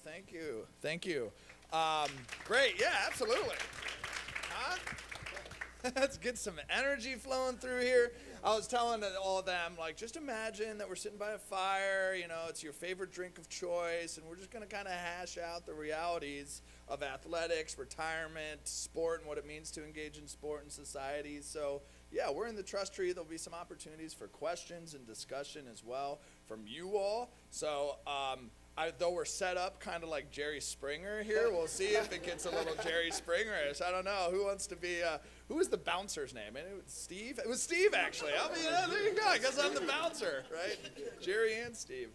Thank you. Thank you. Great. Yeah, absolutely. Huh? Let's get some energy flowing through here. I was telling all of them, like, just imagine that we're sitting by a fire, it's your favorite drink of choice, and we're just going to kind of hash out the realities of athletics, retirement, sport, and what it means to engage in sport and society. So, yeah, we're in the trust tree. There'll be some opportunities for questions and discussion as well from you all. So, though we're set up kind of like Jerry Springer here, we'll see if it gets a little Jerry Springerish. I don't know. Who wants to be, who was the bouncer's name? It was Steve? It was Steve, actually. There you go. I guess I'm the bouncer, right? Jerry and Steve.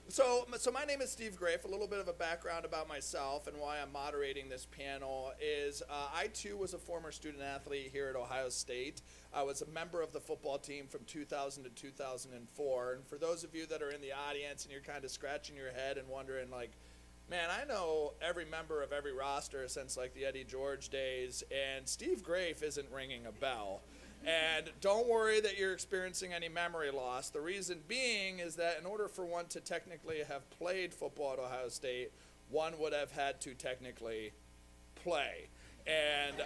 So my name is Steve Graef. A little bit of a background about myself and why I'm moderating this panel is I, too, was a former student athlete here at Ohio State. I was a member of the football team from 2000 to 2004. And for those of you that are in the audience and you're kind of scratching your head and wondering, like, man, I know every member of every roster since, like, the Eddie George days, and Steve Graef isn't ringing a bell. And don't worry that you're experiencing any memory loss. The reason being is that in order for one to technically have played football at Ohio State, one would have had to technically play. And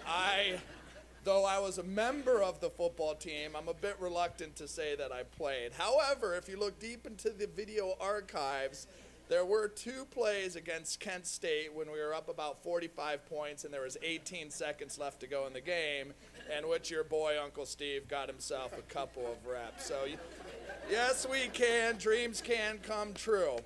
though I was a member of the football team, I'm a bit reluctant to say that I played. However, if you look deep into the video archives, there were 2 plays against Kent State when we were up about 45 points and there was 18 seconds left to go in the game, in which your boy, Uncle Steve, got himself a couple of reps. So, yes, we can. Dreams can come true.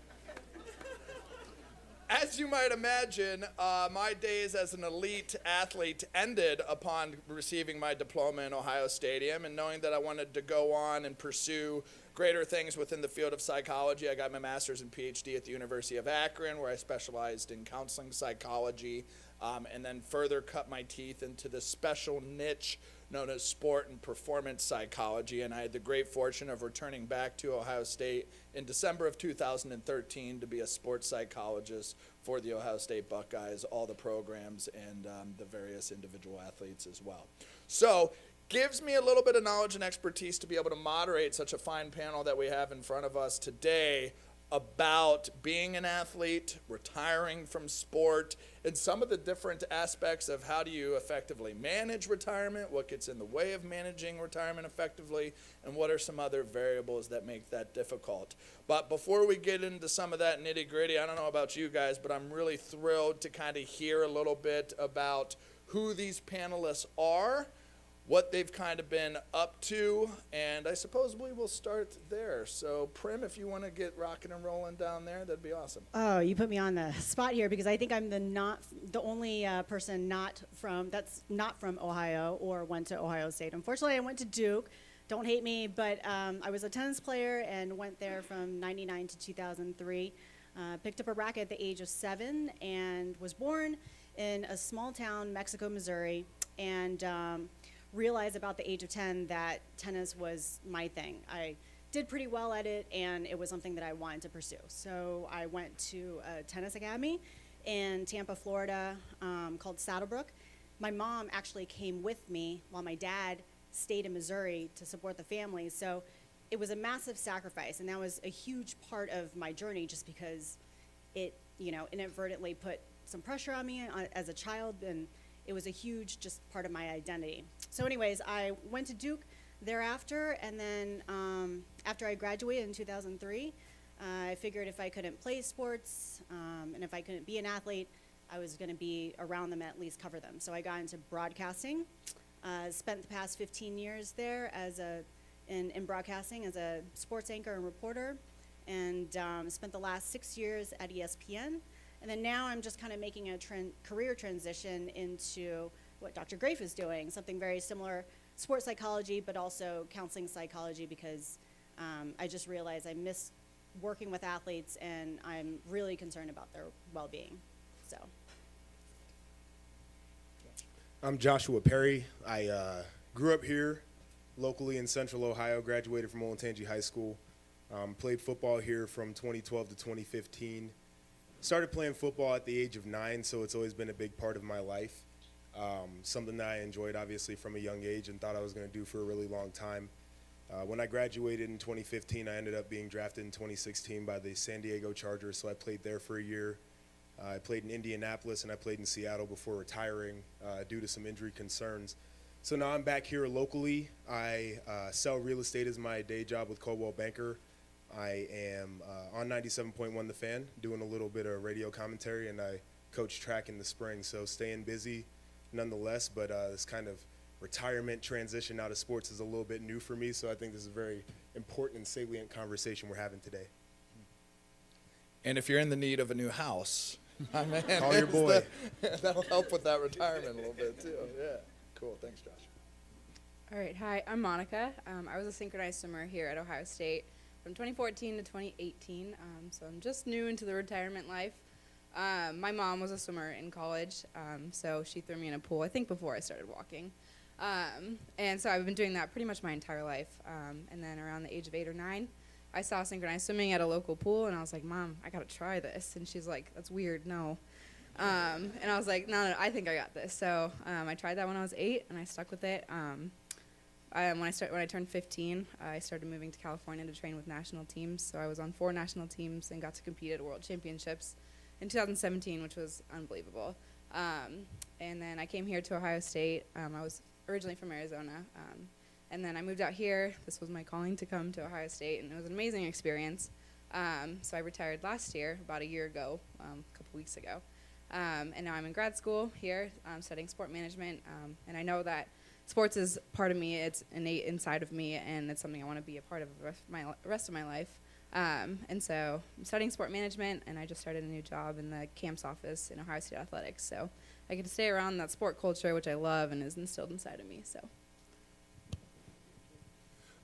As you might imagine, my days as an elite athlete ended upon receiving my diploma in Ohio Stadium, and knowing that I wanted to go on and pursue greater things within the field of psychology. I got my master's and PhD at the University of Akron, where I specialized in counseling psychology, and then further cut my teeth into the special niche known as sport and performance psychology. And I had the great fortune of returning back to Ohio State in December of 2013 to be a sports psychologist for the Ohio State Buckeyes, all the programs, and the various individual athletes as well. So, gives me a little bit of knowledge and expertise to be able to moderate such a fine panel that we have in front of us today about being an athlete, retiring from sport, and some of the different aspects of how do you effectively manage retirement, what gets in the way of managing retirement effectively, and what are some other variables that make that difficult. But before we get into some of that nitty-gritty, I don't know about you guys, but I'm really thrilled to kind of hear a little bit about who these panelists are, what they've kind of been up to, and I suppose we will start there. So, Prim, if you want to get rocking and rolling down there, that'd be awesome. Oh, you put me on the spot here because I think I'm the only person that's not from Ohio or went to Ohio State. Unfortunately, I went to Duke. Don't hate me, but I was a tennis player and went there from 99 to 2003. Picked up a racket at the age of 7 and was born in a small town, Mexico, Missouri, and realized about the age of 10 that tennis was my thing. I did pretty well at it, and it was something that I wanted to pursue. So I went to a tennis academy in Tampa, Florida, called Saddlebrook. My mom actually came with me while my dad stayed in Missouri to support the family. So it was a massive sacrifice, and that was a huge part of my journey just because it, inadvertently put some pressure on me as a child, and it was a huge just part of my identity. So anyways, I went to Duke thereafter, and then after I graduated in 2003, I figured if I couldn't play sports and if I couldn't be an athlete, I was going to be around them, at least cover them. So I got into broadcasting, spent the past 15 years there in broadcasting as a sports anchor and reporter, and spent the last 6 years at ESPN. And then now I'm just kind of making a career transition into what Dr. Graef is doing, something very similar, sports psychology, but also counseling psychology, because I just realized I miss working with athletes, and I'm really concerned about their well-being. So. I'm Joshua Perry. I grew up here locally in Central Ohio, graduated from Olentangy High School, played football here from 2012 to 2015. Started playing football at the age of 9, so it's always been a big part of my life. Something that I enjoyed, obviously, from a young age and thought I was going to do for a really long time. When I graduated in 2015, I ended up being drafted in 2016 by the San Diego Chargers, so I played there for a year. I played in Indianapolis and I played in Seattle before retiring due to some injury concerns. So now I'm back here locally. I sell real estate as my day job with Coldwell Banker. I am on 97.1 The Fan, doing a little bit of radio commentary, and I coach track in the spring, so staying busy nonetheless. But this kind of retirement transition out of sports is a little bit new for me, so I think this is a very important and salient conversation we're having today. And if you're in the need of a new house, my man, Call your boy. That'll help with that retirement a little bit too. Yeah, cool. Thanks, Josh. All right, hi, I'm Monica. I was a synchronized swimmer here at Ohio State from 2014 to 2018, so I'm just new into the retirement life. My mom was a swimmer in college, so she threw me in a pool, I think before I started walking. And so I've been doing that pretty much my entire life. And then around the age of 8 or 9, I saw synchronized swimming at a local pool, and I was like, Mom, I got to try this. And she's like, that's weird, no. And I was like, no, I think I got this. So I tried that when I was 8, and I stuck with it. When I turned 15, I started moving to California to train with national teams. So I was on 4 national teams and got to compete at World Championships in 2017, which was unbelievable. And then I came here to Ohio State. I was originally from Arizona. And then I moved out here. This was my calling to come to Ohio State, and it was an amazing experience. So I retired last year, about a year ago, a couple weeks ago. And now I'm in grad school here, studying sport management. And I know that sports is part of me. It's innate inside of me, and it's something I want to be a part of the rest of my life. And so I'm studying sport management, and I just started a new job in the camps office in Ohio State Athletics. So I get to stay around that sport culture, which I love and is instilled inside of me. So.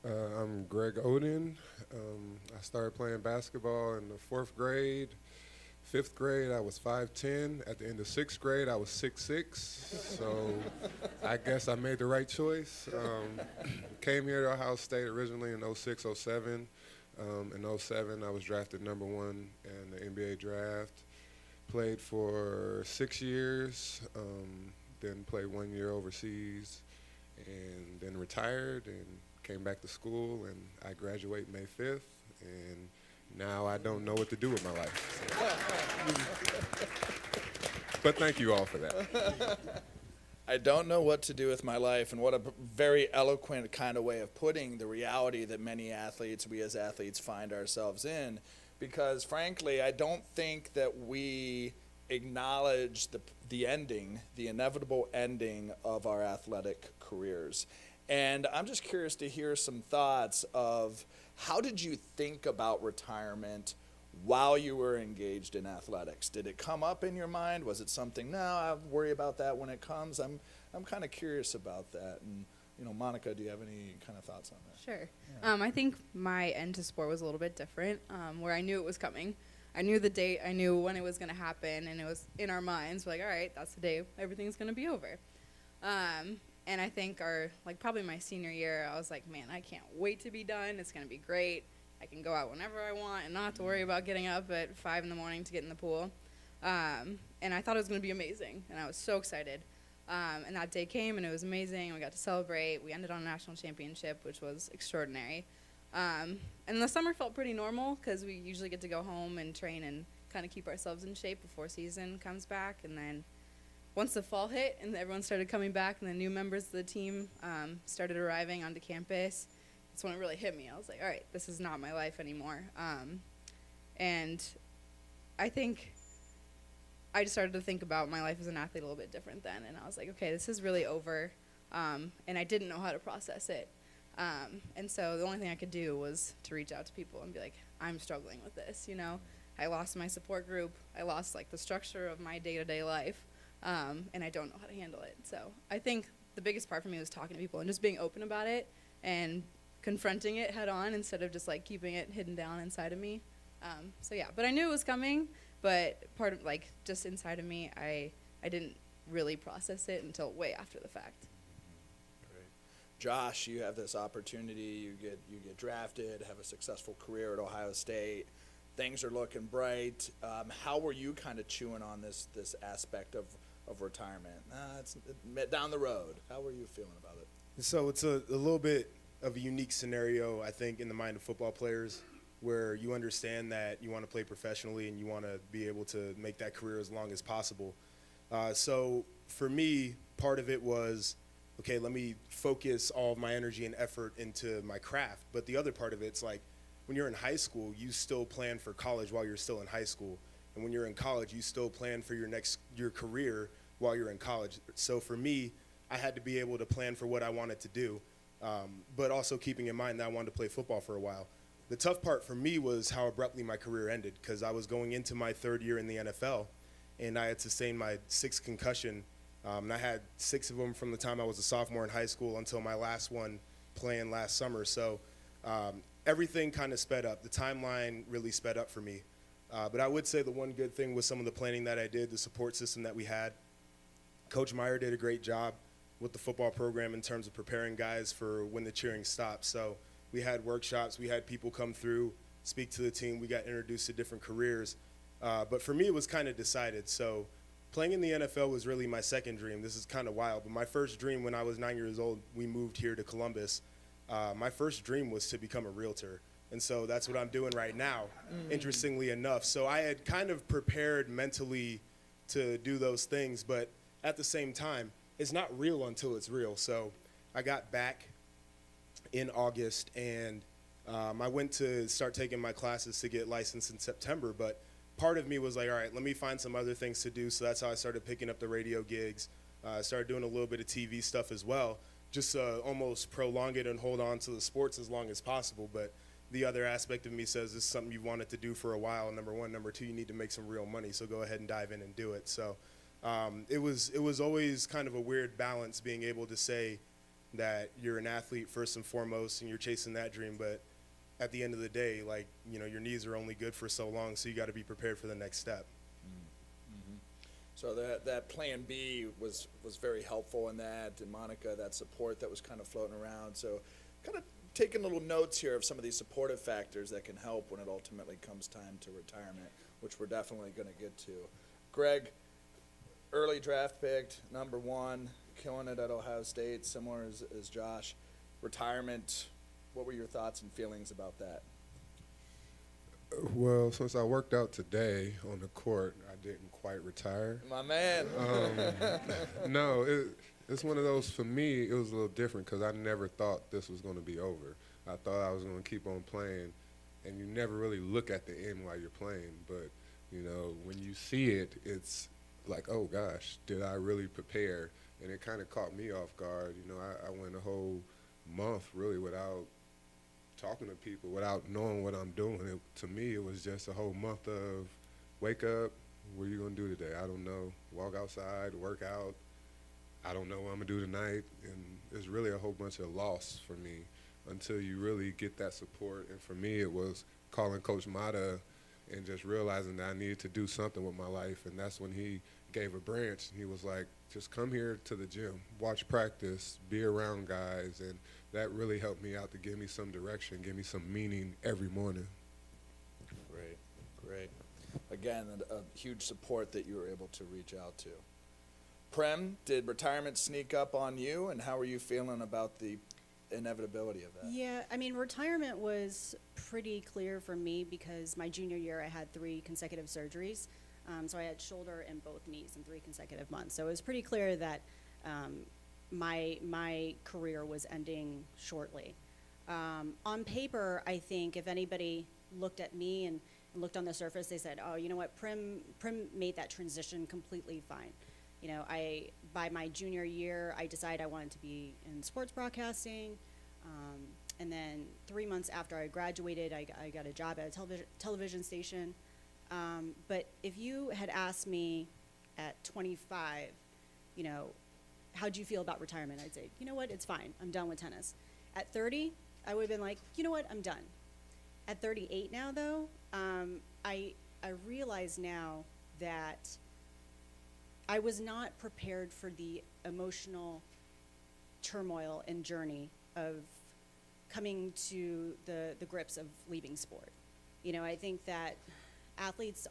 I'm Greg Oden. I started playing basketball in the 4th grade. 5th grade, I was 5'10". At the end of 6th grade, I was 6'6". So I guess I made the right choice. Came here to Ohio State originally in 06, 07. In 07, I was drafted number 1 in the NBA draft. Played for 6 years, then played 1 year overseas, and then retired and came back to school, and I graduate May 5th, and now I don't know what to do with my life. But thank you all for that. I don't know what to do with my life, and what a very eloquent kind of way of putting the reality that many athletes, we as athletes, find ourselves in. Because frankly, I don't think that we acknowledge the ending, the inevitable ending of our athletic careers. And I'm just curious to hear some thoughts of how did you think about retirement while you were engaged in athletics? Did it come up in your mind? Was it something, no, I'll worry about that when it comes? I'm kind of curious about that. And, you know, Monica, do you have any kind of thoughts on that? Sure. Yeah. I think my end to sport was a little bit different, where I knew it was coming. I knew the date, I knew when it was going to happen, and it was in our minds. We're like, all right, that's the day everything's going to be over. And I think probably my senior year, I was like, man, I can't wait to be done. It's going to be great. I can go out whenever I want and not have to worry about getting up at 5 in the morning to get in the pool. And I thought it was going to be amazing, and I was so excited. And that day came, and it was amazing. We got to celebrate. We ended on a national championship, which was extraordinary. And the summer felt pretty normal because we usually get to go home and train and kind of keep ourselves in shape before season comes back. And then once the fall hit and everyone started coming back and the new members of the team started arriving onto campus, that's when it really hit me. I was like, all right, this is not my life anymore. And I think I just started to think about my life as an athlete a little bit different then. And I was like, okay, this is really over. And I didn't know how to process it. And so the only thing I could do was to reach out to people and be like, I'm struggling with this, you know. I lost my support group. I lost, the structure of my day-to-day life. And I don't know how to handle it. So I think the biggest part for me was talking to people and just being open about it and confronting it head on instead of just keeping it hidden down inside of me. So yeah, but I knew it was coming, but part of just inside of me, I didn't really process it until way after the fact. Great. Josh, you have this opportunity, you get drafted, have a successful career at Ohio State. Things are looking bright. How were you kind of chewing on this aspect of retirement? It's down the road. How were you feeling about it? So it's a little bit of a unique scenario, I think, in the mind of football players. where you understand that you want to play professionally and you want to be able to make that career as long as possible. So for me, part of it was, okay, let me focus all of my energy and effort into my craft. But the other part of it's like, when you're in high school, you still plan for college while you're still in high school. And when you're in college, you still plan for your career while you're in college. So for me, I had to be able to plan for what I wanted to do, but also keeping in mind that I wanted to play football for a while. The tough part for me was how abruptly my career ended, because I was going into my third year in the NFL, and I had sustained my sixth concussion. And I had 6 of them from the time I was a sophomore in high school until my last one playing last summer. So everything kind of sped up. The timeline really sped up for me. But I would say the one good thing was some of the planning that I did, the support system that we had. Coach Meyer did a great job with the football program in terms of preparing guys for when the cheering stops. So we had workshops, we had people come through, speak to the team, we got introduced to different careers. But for me, it was kind of decided. So playing in the NFL was really my second dream. This is kind of wild, but my first dream when I was 9 years old, we moved here to Columbus. My first dream was to become a realtor. And so that's what I'm doing right now, interestingly enough. So I had kind of prepared mentally to do those things, but at the same time, it's not real until it's real. So I got back in August, and I went to start taking my classes to get licensed in September, but part of me was like, all right, let me find some other things to do. So that's how I started picking up the radio gigs. I started doing a little bit of TV stuff as well, just to almost prolong it and hold on to the sports as long as possible. But the other aspect of me says this is something you've wanted to do for a while, number one. Number two, you need to make some real money, so go ahead and dive in and do it. So it was always kind of a weird balance, being able to say that you're an athlete first and foremost and you're chasing that dream, but at the end of the day, like, you know, your knees are only good for so long, so you got to be prepared for the next step. Mm-hmm. So that plan B was very helpful in that, and Monica, that support that was kind of floating around. So kind of taking little notes here of some of these supportive factors that can help when it ultimately comes time to retirement, which we're definitely going to get to. Greg, early draft picked, number 1, killing it at Ohio State, similar as Josh. Retirement, what were your thoughts and feelings about that? Well, since I worked out today on the court, I didn't quite retire. My man. No, it's one of those, for me, it was a little different because I never thought this was going to be over. I thought I was going to keep on playing, and you never really look at the end while you're playing. But, you know, when you see it, it's like, oh, gosh, did I really prepare? And it kind of caught me off guard. You know, I went a whole month really without talking to people, without knowing what I'm doing. To me, it was just a whole month of wake up, what are you going to do today? I don't know. Walk outside, work out. I don't know what I'm going to do tonight. And it's really a whole bunch of loss for me until you really get that support. And for me, it was calling Coach Mata and just realizing that I needed to do something with my life. And that's when he gave a branch. He was like, just come here to the gym, watch practice, be around guys. And that really helped me out to give me some direction, give me some meaning every morning. Great. Again, a huge support that you were able to reach out to. Prim, did retirement sneak up on you, and how are you feeling about the inevitability of that? Yeah, I mean, retirement was pretty clear for me because my junior year I had 3 consecutive surgeries. So I had shoulder and both knees in 3 consecutive months. So it was pretty clear that my career was ending shortly. On paper, I think if anybody looked at me and looked on the surface, they said, oh, you know what, Prim made that transition completely fine. You know, by my junior year, I decided I wanted to be in sports broadcasting. And then 3 months after I graduated, I got a job at a television station. But if you had asked me at 25, you know, how do you feel about retirement? I'd say, you know what, it's fine. I'm done with tennis. At 30, I would have been like, you know what, I'm done. At 38 now, though, I realize now that I was not prepared for the emotional turmoil and journey of coming to the grips of leaving sport. You know, I think that athletes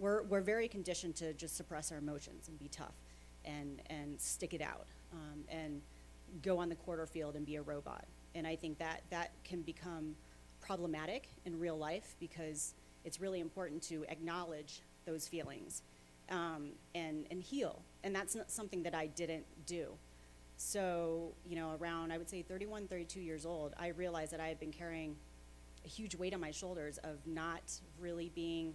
we're very conditioned to just suppress our emotions and be tough and stick it out and go on the quarter field and be a robot. And I think that can become problematic in real life because it's really important to acknowledge those feelings and heal. And that's not something that I didn't do. So, around, I would say 31, 32 years old, I realized that I had been carrying a huge weight on my shoulders of not really being,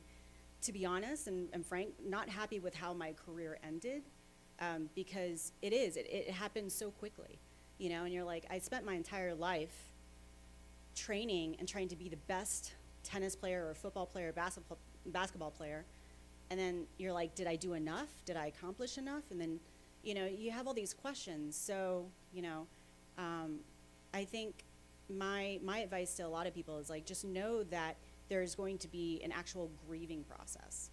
to be honest and frank, not happy with how my career ended, because it happened so quickly, and you're like, I spent my entire life training and trying to be the best tennis player or football player, basketball player, and then you're like, did I do enough? Did I accomplish enough? And then, you have all these questions. So, I think my advice to a lot of people is like, just know that there's going to be an actual grieving process.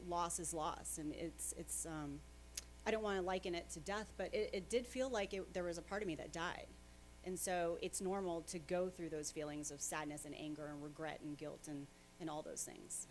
Loss is loss, and it's I don't want to liken it to death, but it did feel like there was a part of me that died. And so it's normal to go through those feelings of sadness and anger and regret and guilt and all those things.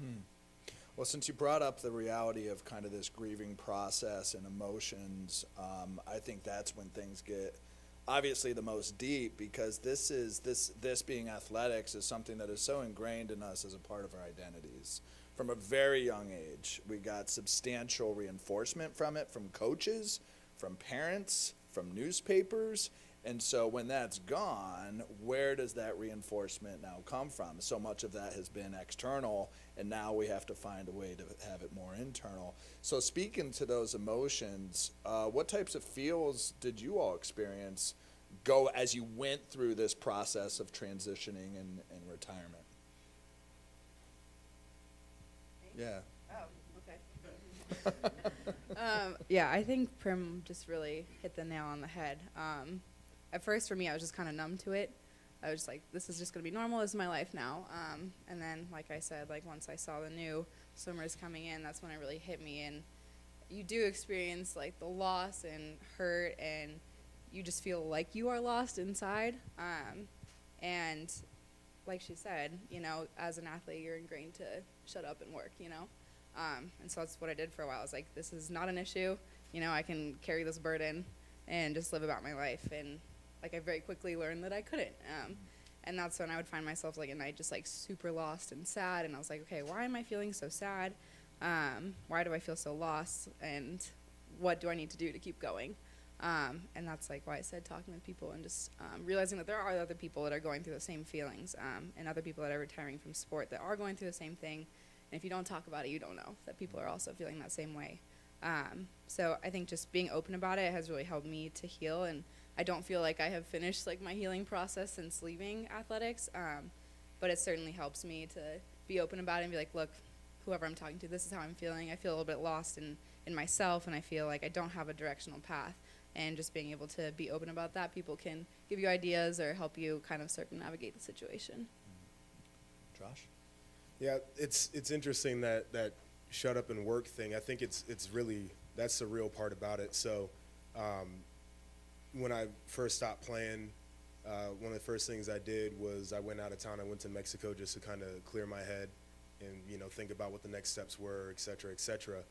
Well, since you brought up the reality of kind of this grieving process and emotions, I think that's when things get obviously the most deep, because this being athletics is something that is so ingrained in us as a part of our identities. From a very young age, we got substantial reinforcement from it, from coaches, from parents, from newspapers. And so when that's gone, where does that reinforcement now come from? So much of that has been external, and now we have to find a way to have it more internal. So speaking to those emotions, what types of feels did you all experience go as you went through this process of transitioning and retirement? Yeah. Oh, okay. Yeah, I think Prim just really hit the nail on the head. At first, for me, I was just kind of numb to it. I was just like, this is just going to be normal. This is my life now. And then, like I said, once I saw the new swimmers coming in, that's when it really hit me. And you do experience, the loss and hurt, and you just feel like you are lost inside. And like she said, as an athlete, you're ingrained to shut up and work, And so that's what I did for a while. I was like, this is not an issue. I can carry this burden and just live about my life. And I very quickly learned that I couldn't. And that's when I would find myself at night just super lost and sad. And I was like, okay, why am I feeling so sad? Why do I feel so lost? And what do I need to do to keep going? And that's why I said talking with people and just realizing that there are other people that are going through the same feelings, and other people that are retiring from sport that are going through the same thing. And if you don't talk about it, you don't know that people are also feeling that same way. So I think just being open about it has really helped me to heal. And I don't feel like I have finished my healing process since leaving athletics, but it certainly helps me to be open about it and be like, look, whoever I'm talking to, this is how I'm feeling. I feel a little bit lost in myself, and I feel like I don't have a directional path. And just being able to be open about that, people can give you ideas or help you kind of circumnavigate the situation. Josh? Yeah, it's interesting that shut up and work thing. I think it's really, that's the real part about it. So when I first stopped playing, one of the first things I did was I went out of town. I went to Mexico just to kind of clear my head and think about what the next steps were, et cetera, et cetera.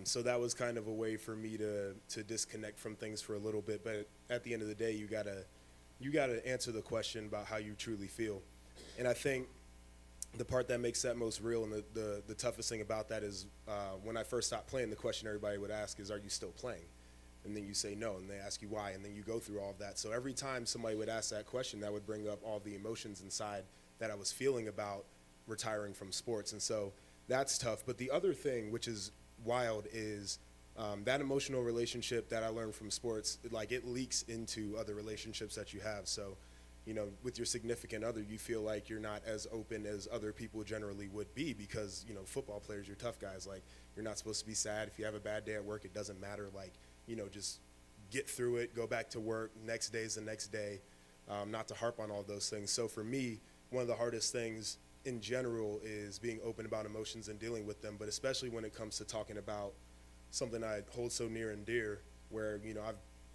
So that was kind of a way for me to disconnect from things for a little bit. But at the end of the day, you gotta answer the question about how you truly feel. And I think the part that makes that most real and the toughest thing about that is when I first stopped playing, the question everybody would ask is, are you still playing? And then you say no, and they ask you why, and then you go through all of that. So every time somebody would ask that question, that would bring up all the emotions inside that I was feeling about retiring from sports. And so that's tough. But the other thing, which is wild, is that emotional relationship that I learned from sports, it leaks into other relationships that you have. So, with your significant other, you feel like you're not as open as other people generally would be because, football players, you're tough guys. You're not supposed to be sad. If you have a bad day at work, it doesn't matter. Just get through it, go back to work. Next day is the next day. Not to harp on all those things. So for me, one of the hardest things in general is being open about emotions and dealing with them, but especially when it comes to talking about something I hold so near and dear, where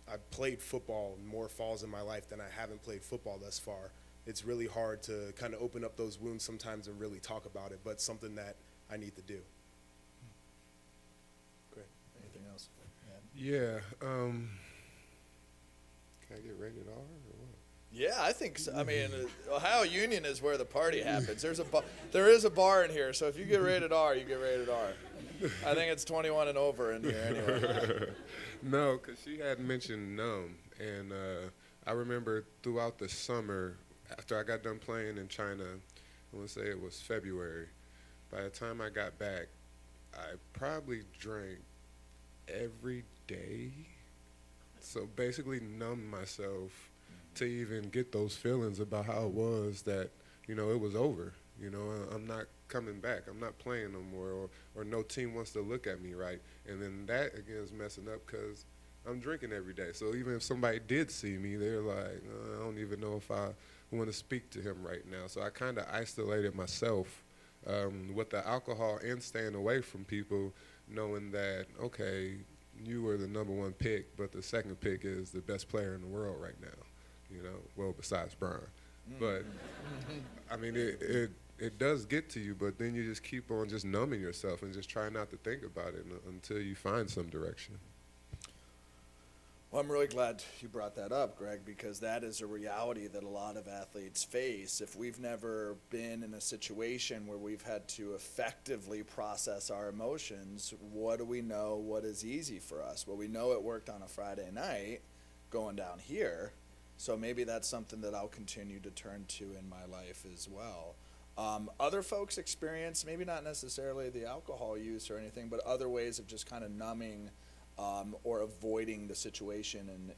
I've played football more falls in my life than I haven't played football thus far. It's really hard to kind of open up those wounds sometimes and really talk about it, but something that I need to do. Great. Anything else? Yeah. Can I get rated R or what? Yeah, I think so. I mean, Ohio Union is where the party happens. There is a bar in here, so if you get rated R, you get rated R. I think it's 21 and over in here anyway. No, because she had mentioned numb, and I remember throughout the summer, after I got done playing in China, I want to say it was February, by the time I got back, I probably drank every day. So basically numbed myself to even get those feelings about how it was that, it was over. I'm not coming back. I'm not playing no more, or no team wants to look at me right. And then that, again, is messing up because I'm drinking every day. So even if somebody did see me, they're like, I don't even know if I want to speak to him right now. So I kind of isolated myself with the alcohol and staying away from people, knowing that, okay, you were the number one pick, but the second pick is the best player in the world right now. Well, besides Brian. But, I mean, it does get to you, but then you just keep on just numbing yourself and just try not to think about it until you find some direction. Well, I'm really glad you brought that up, Greg, because that is a reality that a lot of athletes face. If we've never been in a situation where we've had to effectively process our emotions, what do we know what is easy for us? Well, we know it worked on a Friday night going down here, so maybe that's something that I'll continue to turn to in my life as well. Other folks experience, maybe not necessarily the alcohol use or anything, but other ways of just kind of numbing or avoiding the situation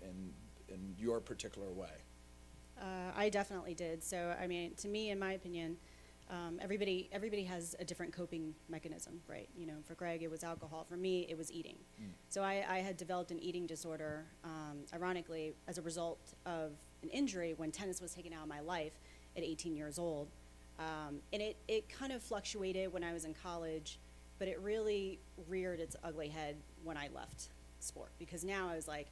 in your particular way. I definitely did. So, I mean, to me, in my opinion, everybody has a different coping mechanism, right? For Greg, it was alcohol. For me, it was eating. So I had developed an eating disorder, ironically, as a result of an injury when tennis was taken out of my life at 18 years old. And it kind of fluctuated when I was in college, but it really reared its ugly head when I left sport, because now I was like,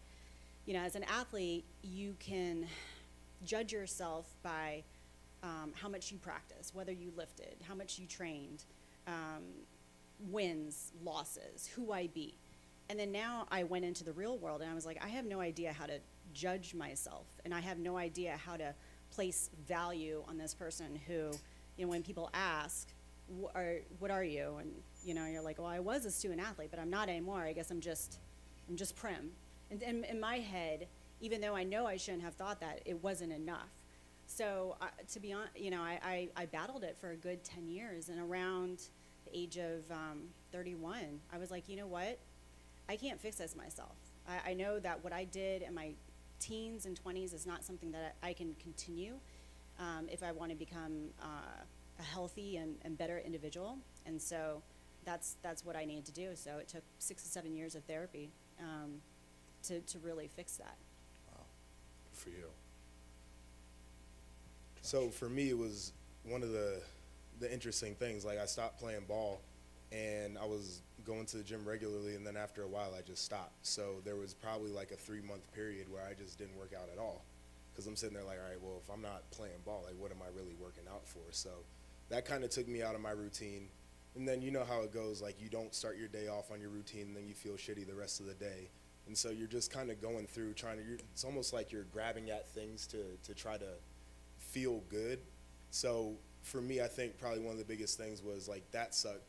as an athlete, you can judge yourself by how much you practice, whether you lifted, how much you trained, wins, losses, who I beat. And then now I went into the real world and I was like, I have no idea how to judge myself, and I have no idea how to place value on this person who, when people ask, what are you? And, you're like, well, I was a student athlete, but I'm not anymore. I guess I'm just Prim. And in my head, even though I know I shouldn't have thought that, it wasn't enough. So to be honest, I battled it for a good 10 years. And around the age of 31, I was like, you know what? I can't fix this myself. I know that what I did in my teens and 20s is not something that I can continue if I want to become a healthy and better individual. And so that's what I needed to do. So it took 6 to 7 years of therapy to really fix that. Wow, good for you. So for me, it was one of the interesting things. Like, I stopped playing ball, and I was going to the gym regularly, and then after a while, I just stopped. So there was probably like a 3-month period where I just didn't work out at all, because I'm sitting there like, all right, well, if I'm not playing ball, like, what am I really working out for? So that kind of took me out of my routine. And then you know how it goes, like, you don't start your day off on your routine, and then you feel shitty the rest of the day. And so you're just kind of going through it's almost like you're grabbing at things to try to feel good. So for me, I think probably one of the biggest things was, like, that sucked.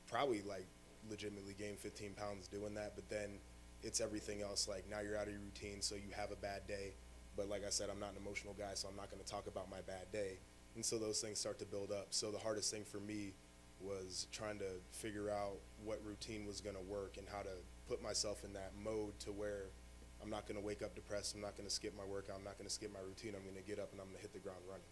Probably, like, legitimately gained 15 pounds doing that, but then it's everything else. Like, now you're out of your routine, so you have a bad day. But like I said, I'm not an emotional guy, so I'm not going to talk about my bad day. And so those things start to build up. So the hardest thing for me was trying to figure out what routine was going to work and how to put myself in that mode to where I'm not going to wake up depressed. I'm not going to skip my workout. I'm not going to skip my routine. I'm going to get up and I'm going to hit the ground running.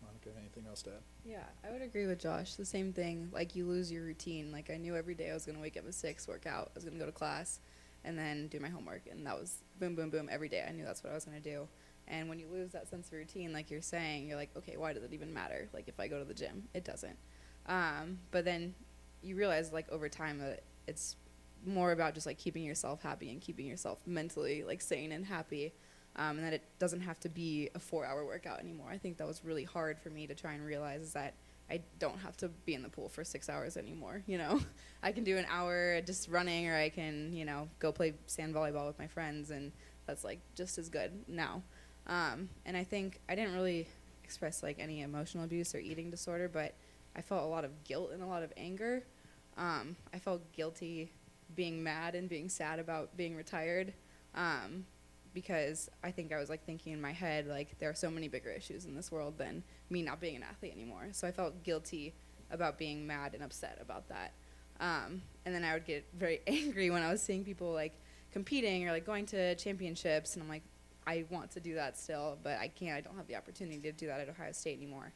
Monica, anything else to add? Yeah, I would agree with Josh. The same thing. Like, you lose your routine. Like, I knew every day I was going to wake up at 6, work out. I was going to go to class and then do my homework. And that was boom, boom, boom every day. I knew that's what I was going to do. And when you lose that sense of routine, like you're saying, you're like, okay, why does it even matter? Like, if I go to the gym, it doesn't. But then you realize, like, over time that it's more about just, like, keeping yourself happy and keeping yourself mentally, like, sane and happy. And that it doesn't have to be a 4-hour workout anymore. I think that was really hard for me to try and realize, is that I don't have to be in the pool for 6 hours anymore, I can do an hour just running, or I can, go play sand volleyball with my friends. And that's like just as good now. And I think I didn't really express like any emotional abuse or eating disorder, but I felt a lot of guilt and a lot of anger. I felt guilty being mad and being sad about being retired, because I think I was like thinking in my head, like, there are so many bigger issues in this world than me not being an athlete anymore. So I felt guilty about being mad and upset about that. And then I would get very angry when I was seeing people like competing or like going to championships, and I'm like, I want to do that still, but I can't. I don't have the opportunity to do that at Ohio State anymore.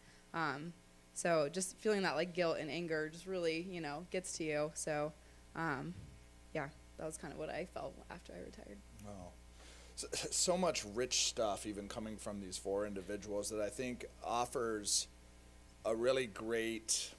So just feeling that like guilt and anger just really, gets to you. So, yeah, that was kind of what I felt after I retired. Wow. So much rich stuff even coming from these four individuals that I think offers a really great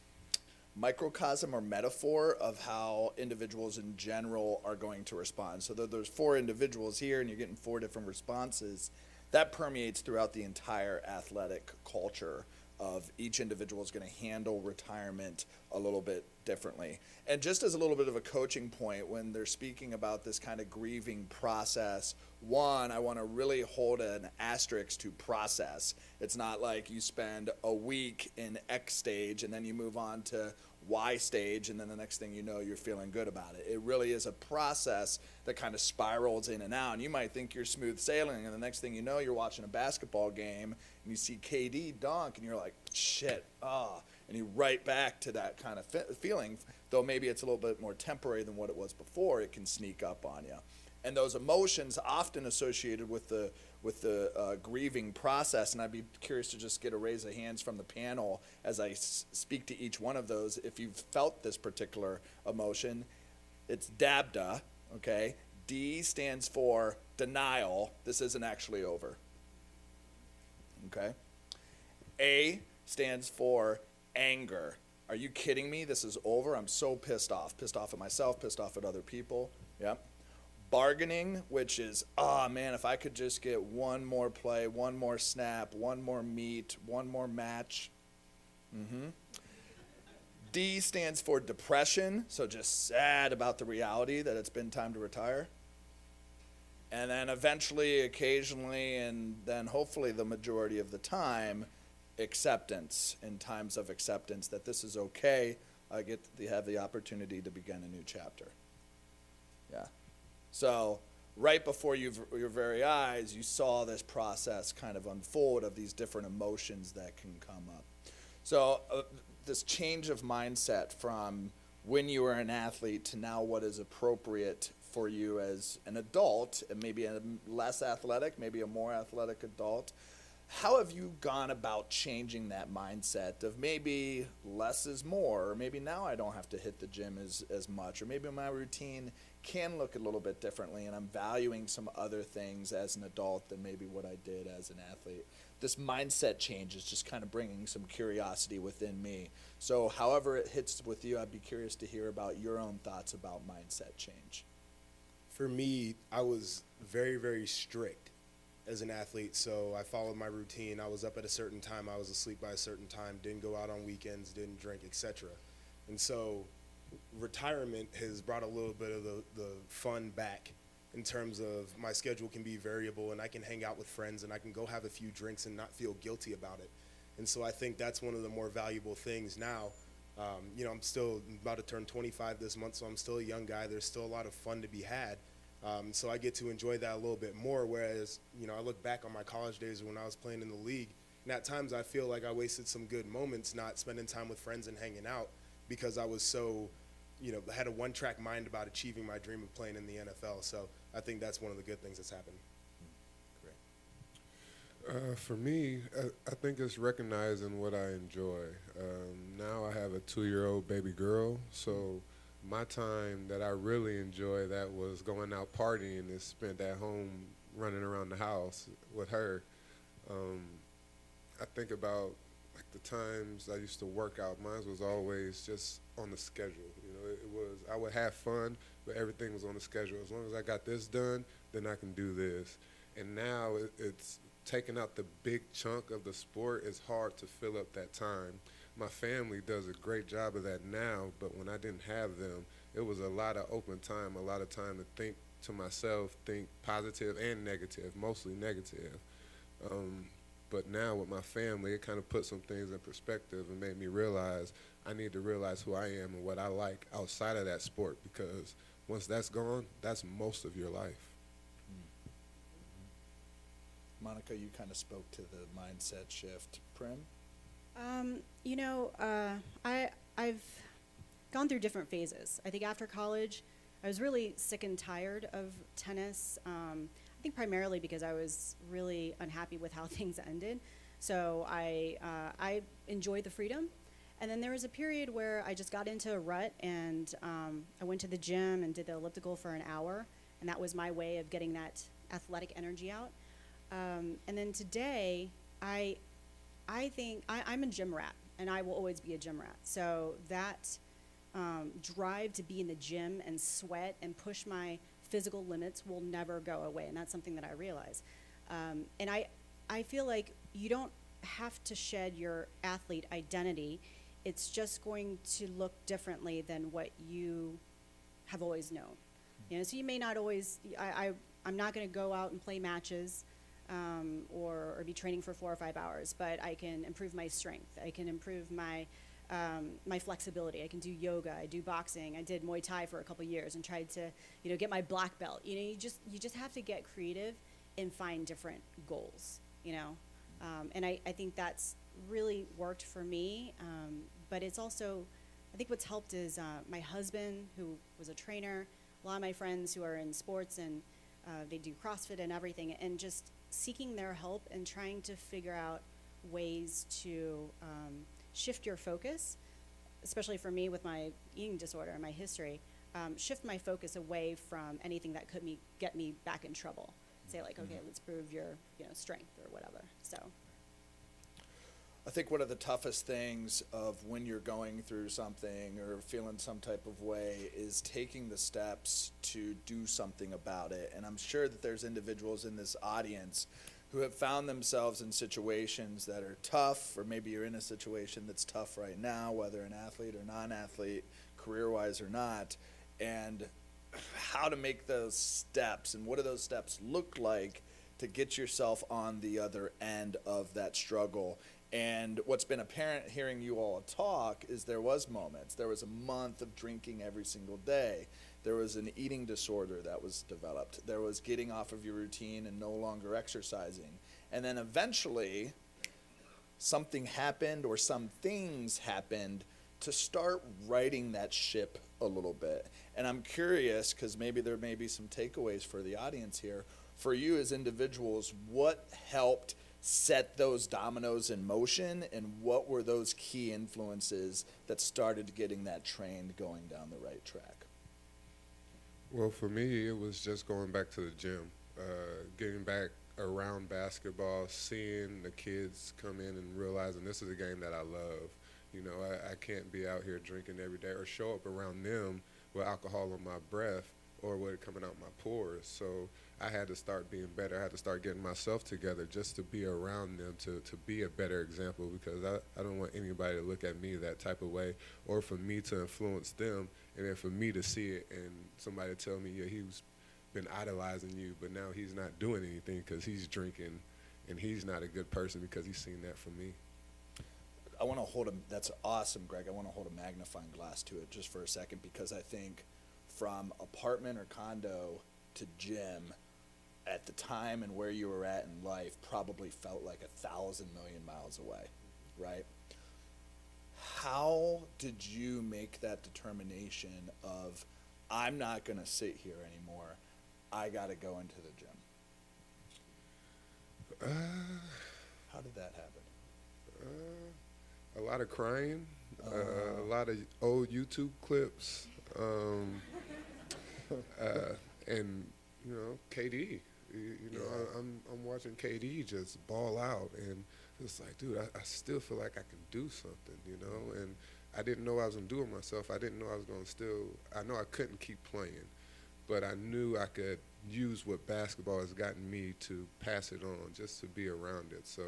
microcosm or metaphor of how individuals in general are going to respond. So there's four individuals here and you're getting four different responses. That permeates throughout the entire athletic culture of each individual is going to handle retirement a little bit differently. And just as a little bit of a coaching point, when they're speaking about this kind of grieving process, one, I want to really hold an asterisk to process. It's not like you spend a week in X stage and then you move on to Y stage and then the next thing you know you're feeling good about it. It really is a process that kind of spirals in and out. And you might think you're smooth sailing and the next thing you know you're watching a basketball game and you see KD dunk and you're like, shit, and you right back to that kind of feeling, though maybe it's a little bit more temporary than what it was before. It can sneak up on you. And those emotions often associated with the grieving process, and I'd be curious to just get a raise of hands from the panel as I speak to each one of those. If you've felt this particular emotion, it's DABDA, okay? D stands for denial. This isn't actually over, okay? A stands for anger. Are you kidding me? This is over. I'm so pissed off. Pissed off at myself, pissed off at other people. Yep. Bargaining, which is, man, if I could just get one more play, one more snap, one more meet, one more match. D stands for depression, so just sad about the reality that it's been time to retire. And then eventually, occasionally, and then hopefully the majority of the time, acceptance, in times of acceptance that this is okay. I get to have the opportunity to begin a new chapter. Yeah. So right before your very eyes, you saw this process kind of unfold of these different emotions that can come up. So this change of mindset from when you were an athlete to now what is appropriate for you as an adult, and maybe a less athletic, maybe a more athletic adult. How have you gone about changing that mindset of maybe less is more, or maybe now I don't have to hit the gym as much, or maybe my routine can look a little bit differently and I'm valuing some other things as an adult than maybe what I did as an athlete. This mindset change is just kind of bringing some curiosity within me. So however it hits with you, I'd be curious to hear about your own thoughts about mindset change. For me, I was very, very strict as an athlete, so I followed my routine. I was up at a certain time, I was asleep by a certain time, didn't go out on weekends, didn't drink, etc. And so retirement has brought a little bit of the fun back in terms of my schedule can be variable and I can hang out with friends and I can go have a few drinks and not feel guilty about it. And so I think that's one of the more valuable things now. I'm still about to turn 25 this month, so I'm still a young guy. There's still a lot of fun to be had. So I get to enjoy that a little bit more, whereas, I look back on my college days when I was playing in the league, and at times I feel like I wasted some good moments not spending time with friends and hanging out because I was so, had a one-track mind about achieving my dream of playing in the NFL. So I think that's one of the good things that's happened. Great. For me, I think it's recognizing what I enjoy. Now I have a 2-year-old baby girl, so my time that I really enjoy that was going out partying is spent at home running around the house with her. I think about like the times I used to work out. Mine was always just on the schedule. I would have fun, but everything was on the schedule. As long as I got this done, then I can do this. And now it's taking out the big chunk of the sport. It's hard to fill up that time. My family does a great job of that now, but when I didn't have them, it was a lot of open time, a lot of time to think to myself, think positive and negative, mostly negative. But now with my family, it kind of put some things in perspective and made me realize I need to realize who I am and what I like outside of that sport, because once that's gone, that's most of your life. Monica, you kind of spoke to the mindset shift. Prim? I've gone through different phases. I think after college, I was really sick and tired of tennis. I think primarily because I was really unhappy with how things ended. So I enjoyed the freedom. And then there was a period where I just got into a rut, and I went to the gym and did the elliptical for an hour, and that was my way of getting that athletic energy out. And then today, I think I'm a gym rat, and I will always be a gym rat. So that drive to be in the gym and sweat and push my physical limits will never go away, and that's something that I realize. And I feel like you don't have to shed your athlete identity. It's just going to look differently than what you have always known. So you may not always. I'm not going to go out and play matches. Or be training for 4 or 5 hours, but I can improve my strength. I can improve my flexibility. I can do yoga. I do boxing. I did Muay Thai for a couple years and tried to, get my black belt. You just have to get creative and find different goals. And I think that's really worked for me. But it's also, I think what's helped is my husband, who was a trainer, a lot of my friends who are in sports and they do CrossFit and everything, and just seeking their help and trying to figure out ways to shift your focus, especially for me with my eating disorder and my history, shift my focus away from anything that could get me back in trouble. Say like, okay, let's prove your strength or whatever. So I think one of the toughest things of when you're going through something or feeling some type of way is taking the steps to do something about it. And I'm sure that there's individuals in this audience who have found themselves in situations that are tough, or maybe you're in a situation that's tough right now, whether an athlete or non-athlete, career-wise or not, and how to make those steps and what do those steps look like to get yourself on the other end of that struggle. And what's been apparent hearing you all talk is there was moments. There was a month of drinking every single day. There was an eating disorder that was developed. There was getting off of your routine and no longer exercising. And then eventually something happened, or some things happened, to start righting that ship a little bit. And I'm curious, because maybe there may be some takeaways for the audience here. For you as individuals, what helped set those dominoes in motion, and what were those key influences that started getting that train going down the right track? Well, for me, it was just going back to the gym, getting back around basketball, seeing the kids come in and realizing this is a game that I love. I can't be out here drinking every day or show up around them with alcohol on my breath or with it coming out my pores. So I had to start being better. I had to start getting myself together just to be around them, to be a better example, because I don't want anybody to look at me that type of way, or for me to influence them, and then for me to see it and somebody tell me, yeah, he's been idolizing you, but now he's not doing anything because he's drinking, and he's not a good person because he's seen that from me. I want to that's awesome, Greg. I want to hold a magnifying glass to it just for a second, because I think from apartment or condo to gym, at the time and where you were at in life, probably felt like 1,000 million miles away, right? How did you make that determination of, I'm not going to sit here anymore, I got to go into the gym? How did that happen? A lot of crying, a lot of old YouTube clips, and KD. I'm watching KD just ball out, and it's like, dude, I still feel like I can do something, and I didn't know I was gonna do it myself. I didn't know I was gonna I know I couldn't keep playing, but I knew I could use what basketball has gotten me to pass it on, just to be around it. So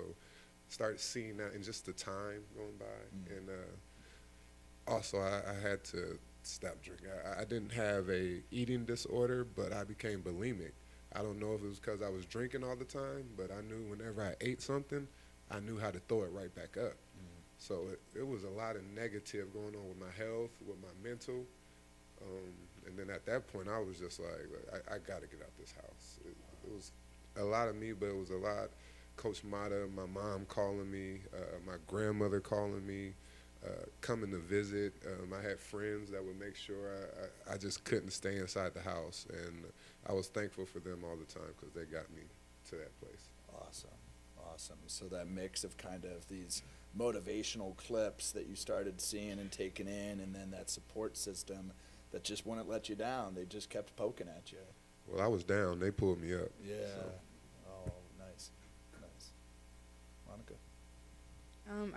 started seeing that in just the time going by, and also I had to stopped drinking. I didn't have a eating disorder, but I became bulimic. I don't know if it was because I was drinking all the time, but I knew whenever I ate something, I knew how to throw it right back up. So it was a lot of negative going on with my health, with my mental. And then at that point, I was just like I got to get out this house. It was a lot of me, but it was a lot. Coach Mata, my mom calling me, my grandmother calling me, coming to visit. I had friends that would make sure I just couldn't stay inside the house. And I was thankful for them all the time because they got me to that place. Awesome. So that mix of kind of these motivational clips that you started seeing and taking in, and then that support system that just wouldn't let you down. They just kept poking at you. Well, I was down. They pulled me up. Yeah. So. Oh, nice. Monica?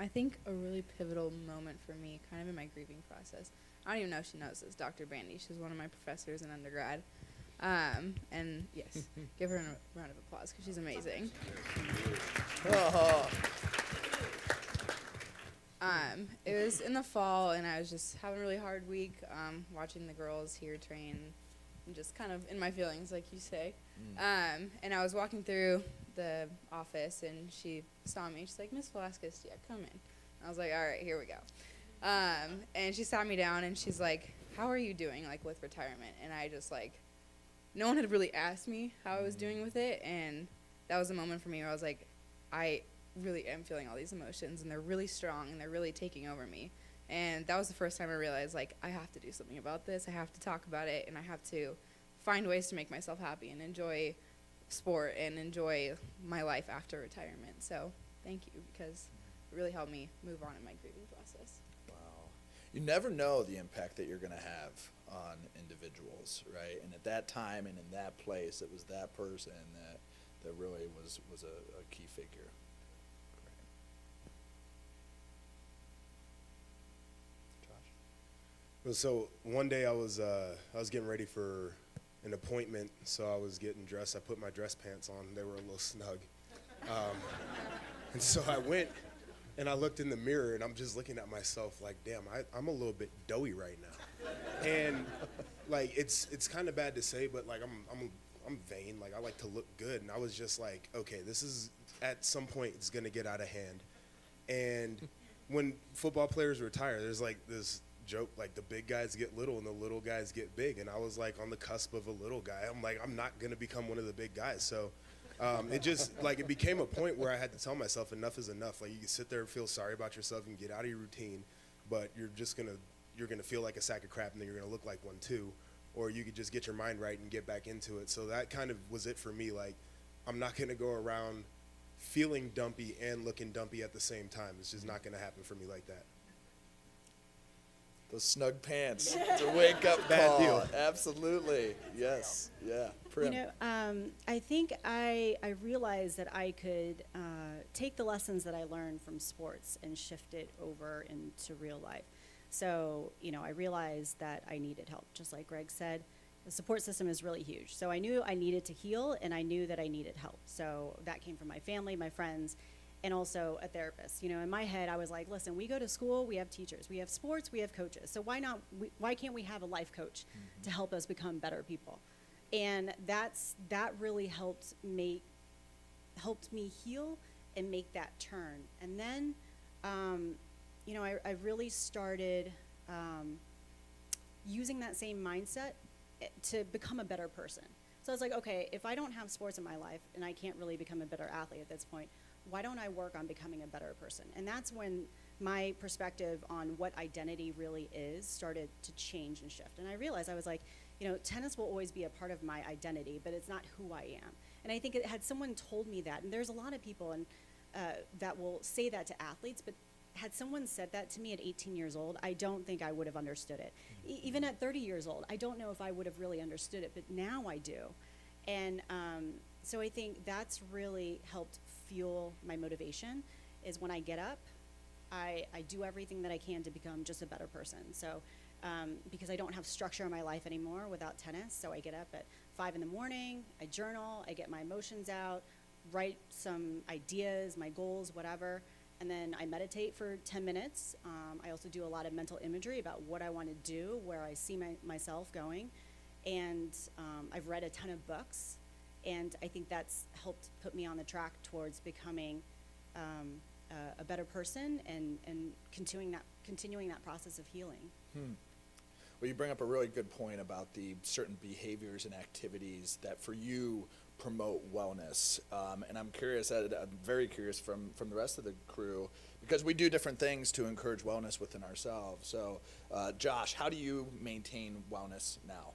I think a really pivotal moment for me, kind of in my grieving process. I don't even know if she knows this. Dr. Bandy. She's one of my professors in undergrad. And yes, give her a round of applause because she's amazing. It was in the fall, and I was just having a really hard week, watching the girls here train, and just kind of in my feelings, like you say. And I was walking through the office, and she saw me. She's like, "Miss Velazquez-Stiak, come in." I was like, "All right, here we go." And she sat me down, and she's like, "How are you doing, like, with retirement?" And I just, like, no one had really asked me how I was doing with it, and that was a moment for me where I was like, I really am feeling all these emotions, and they're really strong, and they're really taking over me. And that was the first time I realized, like, I have to do something about this. I have to talk about it, and I have to find ways to make myself happy and enjoy sport and enjoy my life after retirement. So thank you, because it really helped me move on in my grieving process. Wow. You never know the impact that you're going to have on individuals, right? And at that time and in that place, it was that person that really was a key figure. Well, so one day I was getting ready for an appointment, so I was getting dressed. I put my dress pants on. They were a little snug. And so I went and I looked in the mirror, and I'm just looking at myself like, damn, I'm a little bit doughy right now. And like it's kind of bad to say, but like I'm vain. Like I like to look good, and I was just like, okay, this is at some point it's gonna get out of hand. And when football players retire, there's like this joke, like the big guys get little and the little guys get big, and I was like on the cusp of a little guy. I'm like, I'm not gonna become one of the big guys. So it just like it became a point where I had to tell myself enough is enough. Like you can sit there and feel sorry about yourself and get out of your routine, but you're gonna feel like a sack of crap, and then you're gonna look like one too. Or you could just get your mind right and get back into it. So that kind of was it for me. Like I'm not gonna go around feeling dumpy and looking dumpy at the same time. It's just not gonna happen for me like that. Those snug pants. It's a wake-up Bad call. deal. Absolutely. Yes. Yeah. Prim. You know, I think I realized that I could take the lessons that I learned from sports and shift it over into real life. So, you know, I realized that I needed help. Just like Greg said, the support system is really huge. So I knew I needed to heal, and I knew that I needed help. So that came from my family, my friends, and also a therapist. You know, in my head, I was like, listen, we go to school, we have teachers, we have sports, we have coaches. So why can't we have a life coach to help us become better people? And that really helped me heal and make that turn. And then, you know, I really started using that same mindset to become a better person. So I was like, okay, if I don't have sports in my life and I can't really become a better athlete at this point, why don't I work on becoming a better person? And that's when my perspective on what identity really is started to change and shift. And I realized, I was like, you know, tennis will always be a part of my identity, but it's not who I am. And I think it had someone told me that, and there's a lot of people that will say that to athletes, but had someone said that to me at 18 years old, I don't think I would have understood it. Even at 30 years old, I don't know if I would have really understood it, but now I do. And so I think that's really helped fuel my motivation, is when I get up, I do everything that I can to become just a better person. So because I don't have structure in my life anymore without tennis, so I get up at 5 in the morning, I journal, I get my emotions out, write some ideas, my goals, whatever, And then I meditate for 10 minutes. I also do a lot of mental imagery about what I want to do, where I see myself going. And I've read a ton of books. And I think that's helped put me on the track towards becoming a better person and continuing that process of healing. Well, you bring up a really good point about the certain behaviors and activities that for you promote wellness. And I'm very curious from the rest of the crew, because we do different things to encourage wellness within ourselves. So, Josh, how do you maintain wellness now?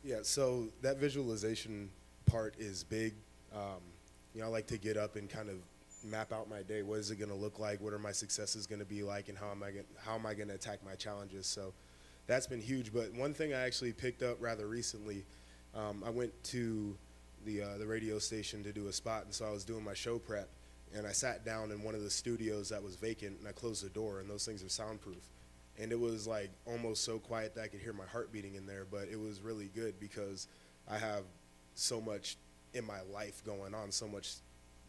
Yeah, so that visualization part is big. I like to get up and kind of map out my day. What is it going to look like? What are my successes going to be like? And how am I going to attack my challenges? So that's been huge. But one thing I actually picked up rather recently, I went to the radio station to do a spot, and so I was doing my show prep, and I sat down in one of the studios that was vacant, and I closed the door, and those things are soundproof. And it was like almost so quiet that I could hear my heart beating in there, but it was really good because I have so much in my life going on, so much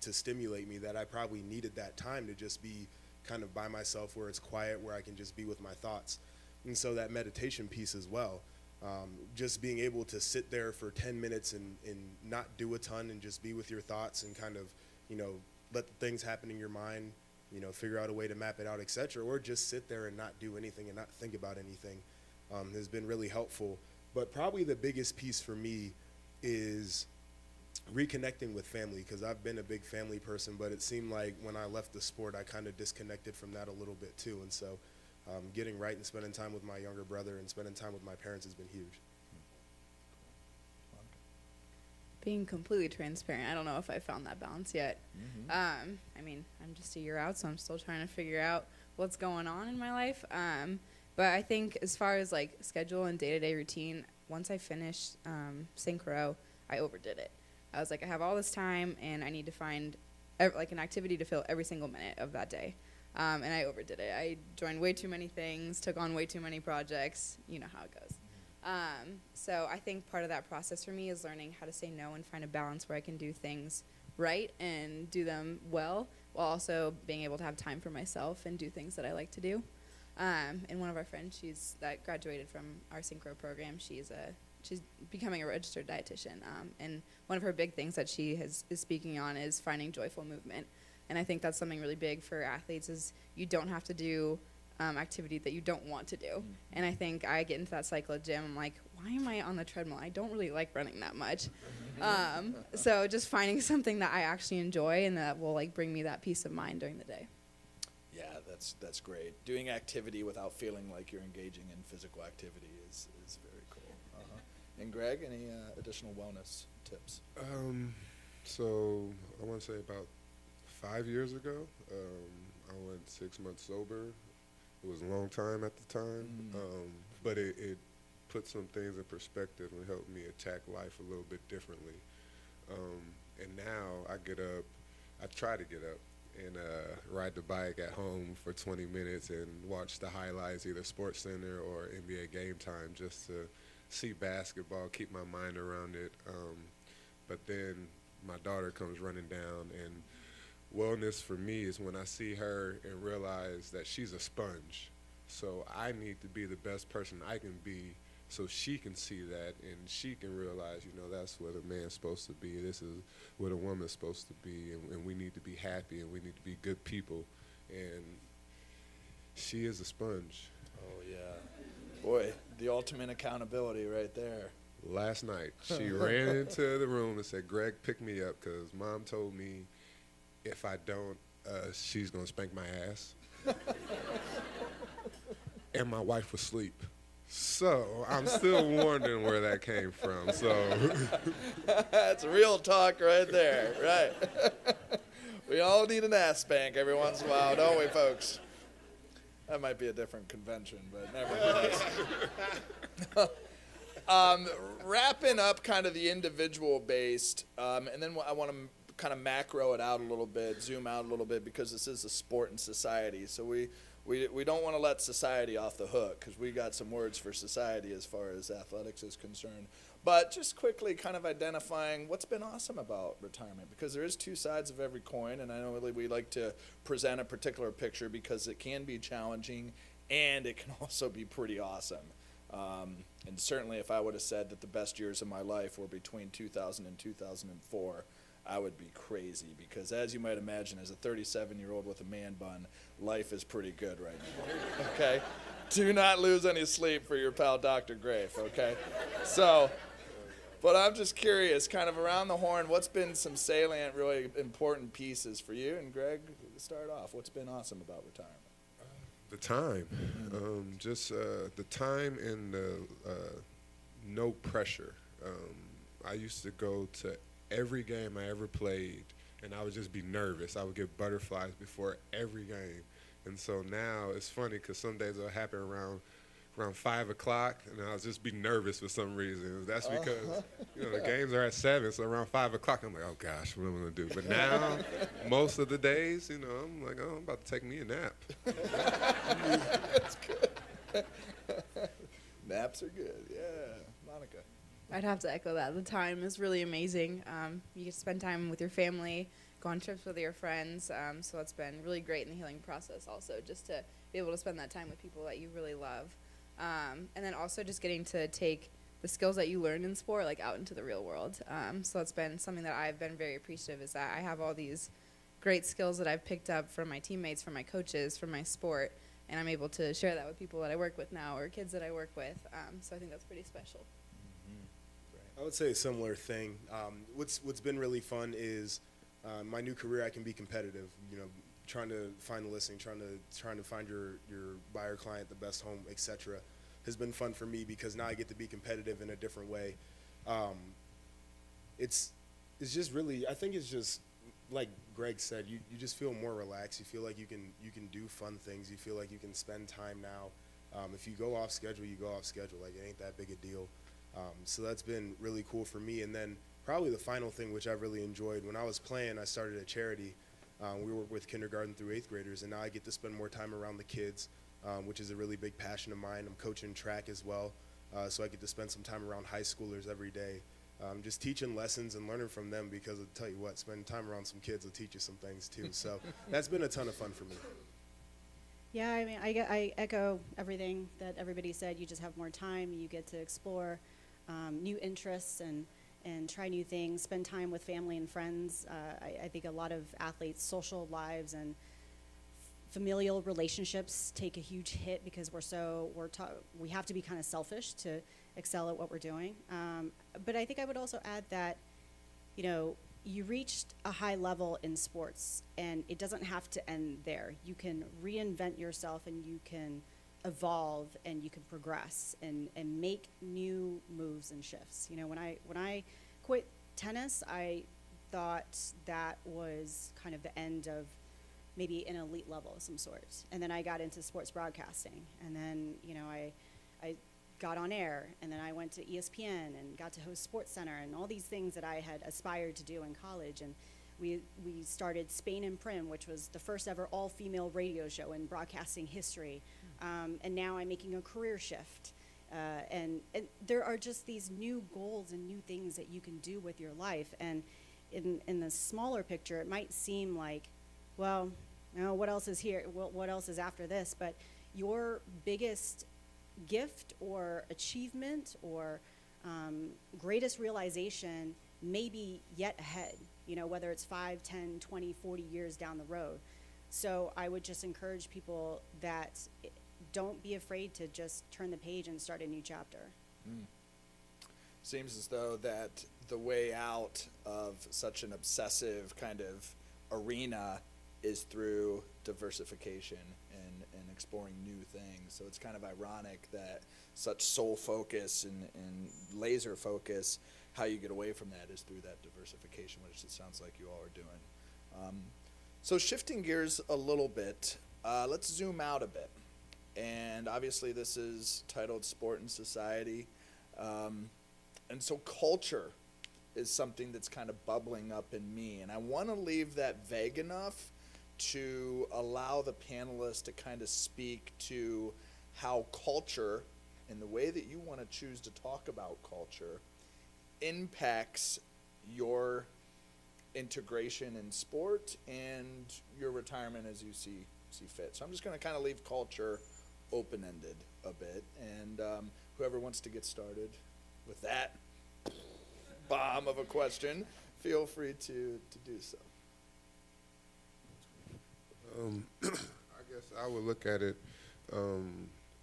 to stimulate me, that I probably needed that time to just be kind of by myself, where it's quiet, where I can just be with my thoughts. And so that meditation piece as well, just being able to sit there for 10 minutes and not do a ton and just be with your thoughts and kind of, let the things happen in your mind, figure out a way to map it out, etc., or just sit there and not do anything and not think about anything, has been really helpful. But probably the biggest piece for me is reconnecting with family, because I've been a big family person, but it seemed like when I left the sport, I kind of disconnected from that a little bit too. And so getting right and spending time with my younger brother and spending time with my parents has been huge. Being completely transparent, I don't know if I found that balance yet. I'm just a year out, so I'm still trying to figure out what's going on in my life. But I think as far as like schedule and day-to-day routine, once I finished synchro, I overdid it. I was like, I have all this time, and I need to find an activity to fill every single minute of that day. And I overdid it. I joined way too many things, took on way too many projects. You know how it goes. So I think part of that process for me is learning how to say no and find a balance where I can do things right and do them well, while also being able to have time for myself and do things that I like to do. And one of our friends, that graduated from our synchro program, she's becoming a registered dietitian. And one of her big things that she is speaking on is finding joyful movement. And I think that's something really big for athletes, is you don't have to do activity that you don't want to do. And I think I get into that cycle of gym. I'm like, why am I on the treadmill? I don't really like running that much. So just finding something that I actually enjoy and that will like bring me that peace of mind during the day. Yeah, that's great. Doing activity without feeling like you're engaging in physical activity is very cool. And Greg, any additional wellness tips? So I want to say about 5 years ago, I went 6 months sober. It was a long time at the time, but it put some things in perspective and helped me attack life a little bit differently. And now I try to get up and ride the bike at home for 20 minutes and watch the highlights, either Sports Center or NBA Game Time, just to see basketball, keep my mind around it. But then my daughter comes running down, and wellness for me is when I see her and realize that she's a sponge. So I need to be the best person I can be so she can see that and she can realize, that's what a man's supposed to be. This is what a woman's supposed to be, and we need to be happy and we need to be good people. And she is a sponge. Oh, yeah. Boy, the ultimate accountability right there. Last night, she ran into the room and said, Greg, pick me up, because Mom told me if I don't, she's going to spank my ass. And my wife was asleep. So I'm still wondering where that came from. So that's real talk right there, right? We all need an ass spank every once in a while, don't we, folks? That might be a different convention, but nevertheless. Wrapping up kind of the individual based, and then I want to kind of macro it out a little bit, zoom out a little bit, because this is a sport and society. So we don't want to let society off the hook, because we got some words for society as far as athletics is concerned. But just quickly kind of identifying what's been awesome about retirement, because there is two sides of every coin, and I know really we like to present a particular picture because it can be challenging and it can also be pretty awesome. And certainly if I would have said that the best years of my life were between 2000 and 2004, I would be crazy, because as you might imagine, as a 37-year-old with a man bun, life is pretty good right now, okay? Do not lose any sleep for your pal Dr. Graef, okay? So, but I'm just curious, kind of around the horn, what's been some salient, really important pieces for you? And Greg, start off. What's been awesome about retirement? The time, just the time and the no pressure. I used to go to every game I ever played, and I would just be nervous. I would get butterflies before every game. And so now it's funny because some days it'll happen around 5 o'clock, and I'll just be nervous for some reason. That's because the games are at 7, so around 5 o'clock I'm like, oh gosh, what am I gonna do? But now, most of the days, I'm like, oh, I'm about to take me a nap. That's good. Naps are good, yeah. Monica. I'd have to echo that. The time is really amazing. You get to spend time with your family, go on trips with your friends. So it's been really great in the healing process also, just to be able to spend that time with people that you really love. And then also just getting to take the skills that you learned in sport, like, out into the real world. So it's been something that I've been very appreciative, is that I have all these great skills that I've picked up from my teammates, from my coaches, from my sport, and I'm able to share that with people that I work with now or kids that I work with. So I think that's pretty special. I would say a similar thing. What's been really fun is my new career. I can be competitive. Trying to find the listing, trying to find your buyer client the best home, etc. has been fun for me, because now I get to be competitive in a different way. It's just really, I think it's just like Greg said. You just feel more relaxed. You feel like you can do fun things. You feel like you can spend time now. If you go off schedule, you go off schedule. Like, it ain't that big a deal. So that's been really cool for me. And then probably the final thing, which I've really enjoyed, when I was playing, I started a charity. We work with kindergarten through 8th graders, and now I get to spend more time around the kids, which is a really big passion of mine. I'm coaching track as well, so I get to spend some time around high schoolers every day, just teaching lessons and learning from them, because I'll tell you what, spending time around some kids will teach you some things too. So that's been a ton of fun for me. Yeah, I mean, I echo everything that everybody said. You just have more time. You get to explore new interests and try new things, spend time with family and friends. I think a lot of athletes' social lives and familial relationships take a huge hit, because we have to be kind of selfish to excel at what we're doing. But I think I would also add that, you reached a high level in sports, and it doesn't have to end there. You can reinvent yourself, and you can evolve, and you can progress and make new moves and shifts. When I quit tennis, I thought that was kind of the end of maybe an elite level of some sort. And then I got into sports broadcasting, and then I got on air, and then I went to ESPN and got to host Sports Center and all these things that I had aspired to do in college. And we started Spain and Prim, which was the first ever all-female radio show in broadcasting history. And now I'm making a career shift. And there are just these new goals and new things that you can do with your life. And in the smaller picture, it might seem like, well, what else is here? What else is after this? But your biggest gift or achievement or greatest realization may be yet ahead, whether it's 5, 10, 20, 40 years down the road. So I would just encourage people that don't be afraid to just turn the page and start a new chapter. Seems as though that the way out of such an obsessive kind of arena is through diversification and exploring new things. So it's kind of ironic that such sole focus and laser focus, how you get away from that is through that diversification, which it sounds like you all are doing. So shifting gears a little bit, let's zoom out a bit. And obviously this is titled Sport and Society. And so culture is something that's kind of bubbling up in me. And I want to leave that vague enough to allow the panelists to kind of speak to how culture, and the way that you want to choose to talk about culture, impacts your integration in sport and your retirement as you see fit. So I'm just going to kind of leave culture open-ended a bit, and whoever wants to get started with that bomb of a question, feel free to do so. I guess I would look at it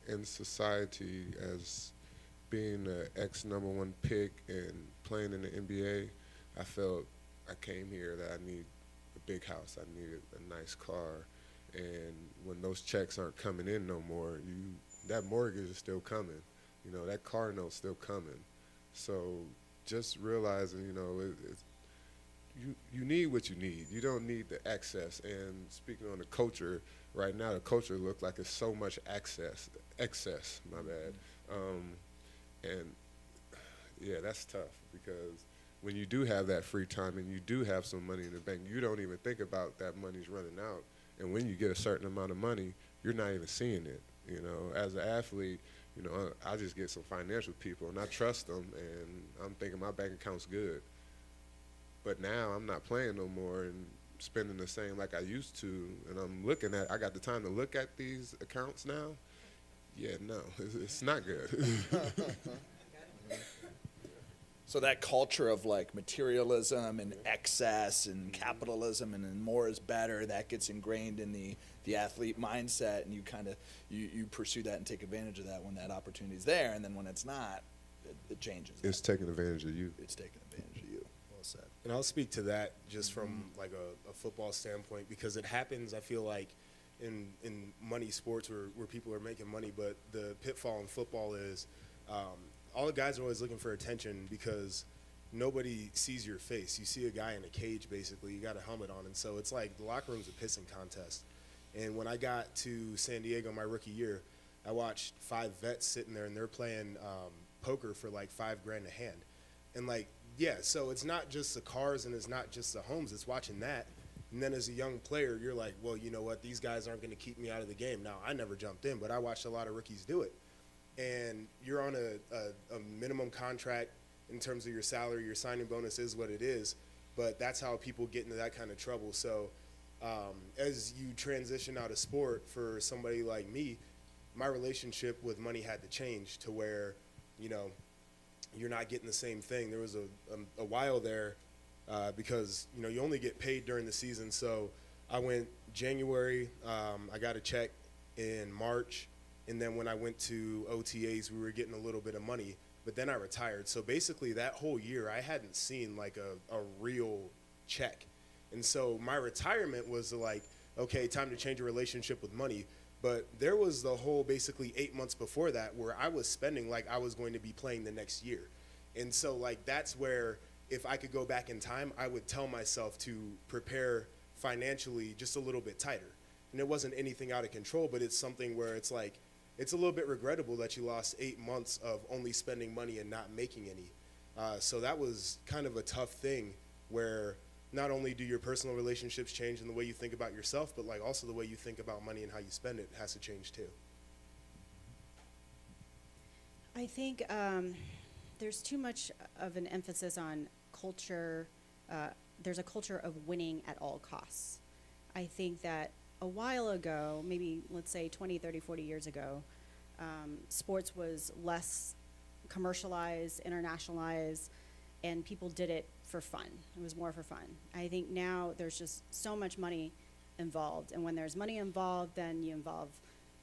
in society as being an ex-number 1 pick and playing in the NBA. I felt I came here that I need a big house, I needed a nice car, and when those checks aren't coming in no more, that mortgage is still coming, that car note's still coming. So just realizing, you need what you need. You don't need the excess. And speaking on the culture, right now the culture looks like it's so much excess, my bad. And yeah, that's tough, because when you do have that free time and you do have some money in the bank, you don't even think about that money's running out. And when you get a certain amount of money, you're not even seeing it. As an athlete, I just get some financial people and I trust them, and I'm thinking my bank account's good. But now I'm not playing no more and spending the same like I used to, and I got the time to look at these accounts now. Yeah, no, it's not good. So that culture of like materialism and excess and capitalism and then more is better, that gets ingrained in the athlete mindset, and you kind of you pursue that and take advantage of that when that opportunity is there, and then when it's not, it changes. It's taking advantage of you. It's taking advantage of you. Well said. And I'll speak to that just from like a football standpoint, because it happens, I feel like, in money sports where people are making money, but the pitfall in football is all the guys are always looking for attention because nobody sees your face. You see a guy in a cage, basically. You got a helmet on, and so it's like the locker room's a pissing contest. And when I got to San Diego my rookie year, I watched 5 vets sitting there, and they're playing poker for like $5,000 a hand. And like, yeah, so it's not just the cars and it's not just the homes, it's watching that. And then as a young player, you're like, well, you know what, these guys aren't going to keep me out of the game. Now, I never jumped in, but I watched a lot of rookies do it. And you're on a minimum contract in terms of your salary, your signing bonus is what it is, but that's how people get into that kind of trouble. So as you transition out of sport, for somebody like me, my relationship with money had to change to where, you're not getting the same thing. There was a while there because, you only get paid during the season. So I went January, I got a check in March, and then when I went to OTAs, we were getting a little bit of money, but then I retired. So basically that whole year, I hadn't seen like a real check. And so my retirement was like, okay, time to change your relationship with money. But there was the whole basically 8 months before that where I was spending like I was going to be playing the next year. And so like that's where, if I could go back in time, I would tell myself to prepare financially just a little bit tighter. And it wasn't anything out of control, but it's something where it's like, it's a little bit regrettable that you lost 8 months of only spending money and not making any. So that was kind of a tough thing where not only do your personal relationships change in the way you think about yourself, but like also the way you think about money and how you spend it has to change too. I think there's too much of an emphasis on culture. There's a culture of winning at all costs. I think that a while ago, maybe let's say 20, 30, 40 years ago, sports was less commercialized, internationalized, and people did it for fun. It was more for fun. I think now there's just so much money involved, and when there's money involved, then you involve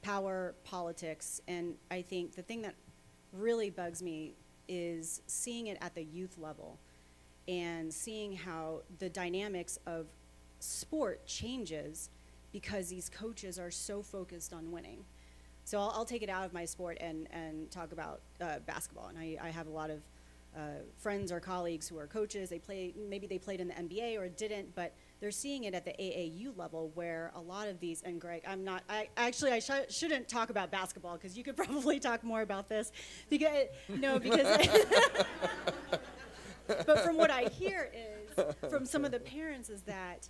power, politics, and I think the thing that really bugs me is seeing it at the youth level and seeing how the dynamics of sport changes because these coaches are so focused on winning. So I'll take it out of my sport and talk about basketball. And I have a lot of friends or colleagues who are coaches. Maybe they played in the NBA or didn't, but they're seeing it at the AAU level where a lot of these, and Greg, I shouldn't talk about basketball because you could probably talk more about this. Because but from what I hear is, from some of the parents, is that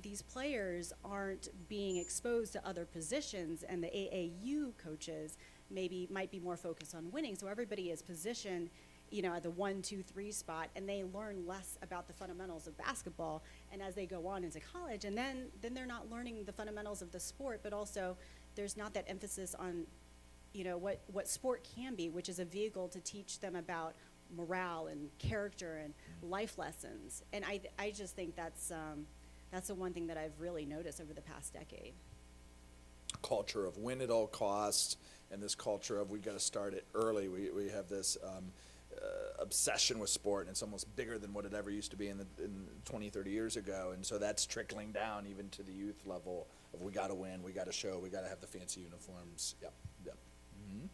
these players aren't being exposed to other positions, and the AAU coaches might be more focused on winning. So everybody is positioned at the 1, 2, 3 spot, and they learn less about the fundamentals of basketball. And as they go on into college, and then they're not learning the fundamentals of the sport, but also there's not that emphasis on, what sport can be, which is a vehicle to teach them about morale and character and life lessons. And I just think that's the one thing that I've really noticed over the past decade. Culture of win at all costs, and this culture of we got to start it early. We have this obsession with sport, and it's almost bigger than what it ever used to be in 20, 30 years ago. And so that's trickling down even to the youth level of we got to win, we got to show, we got to have the fancy uniforms. Yep. Mm-hmm.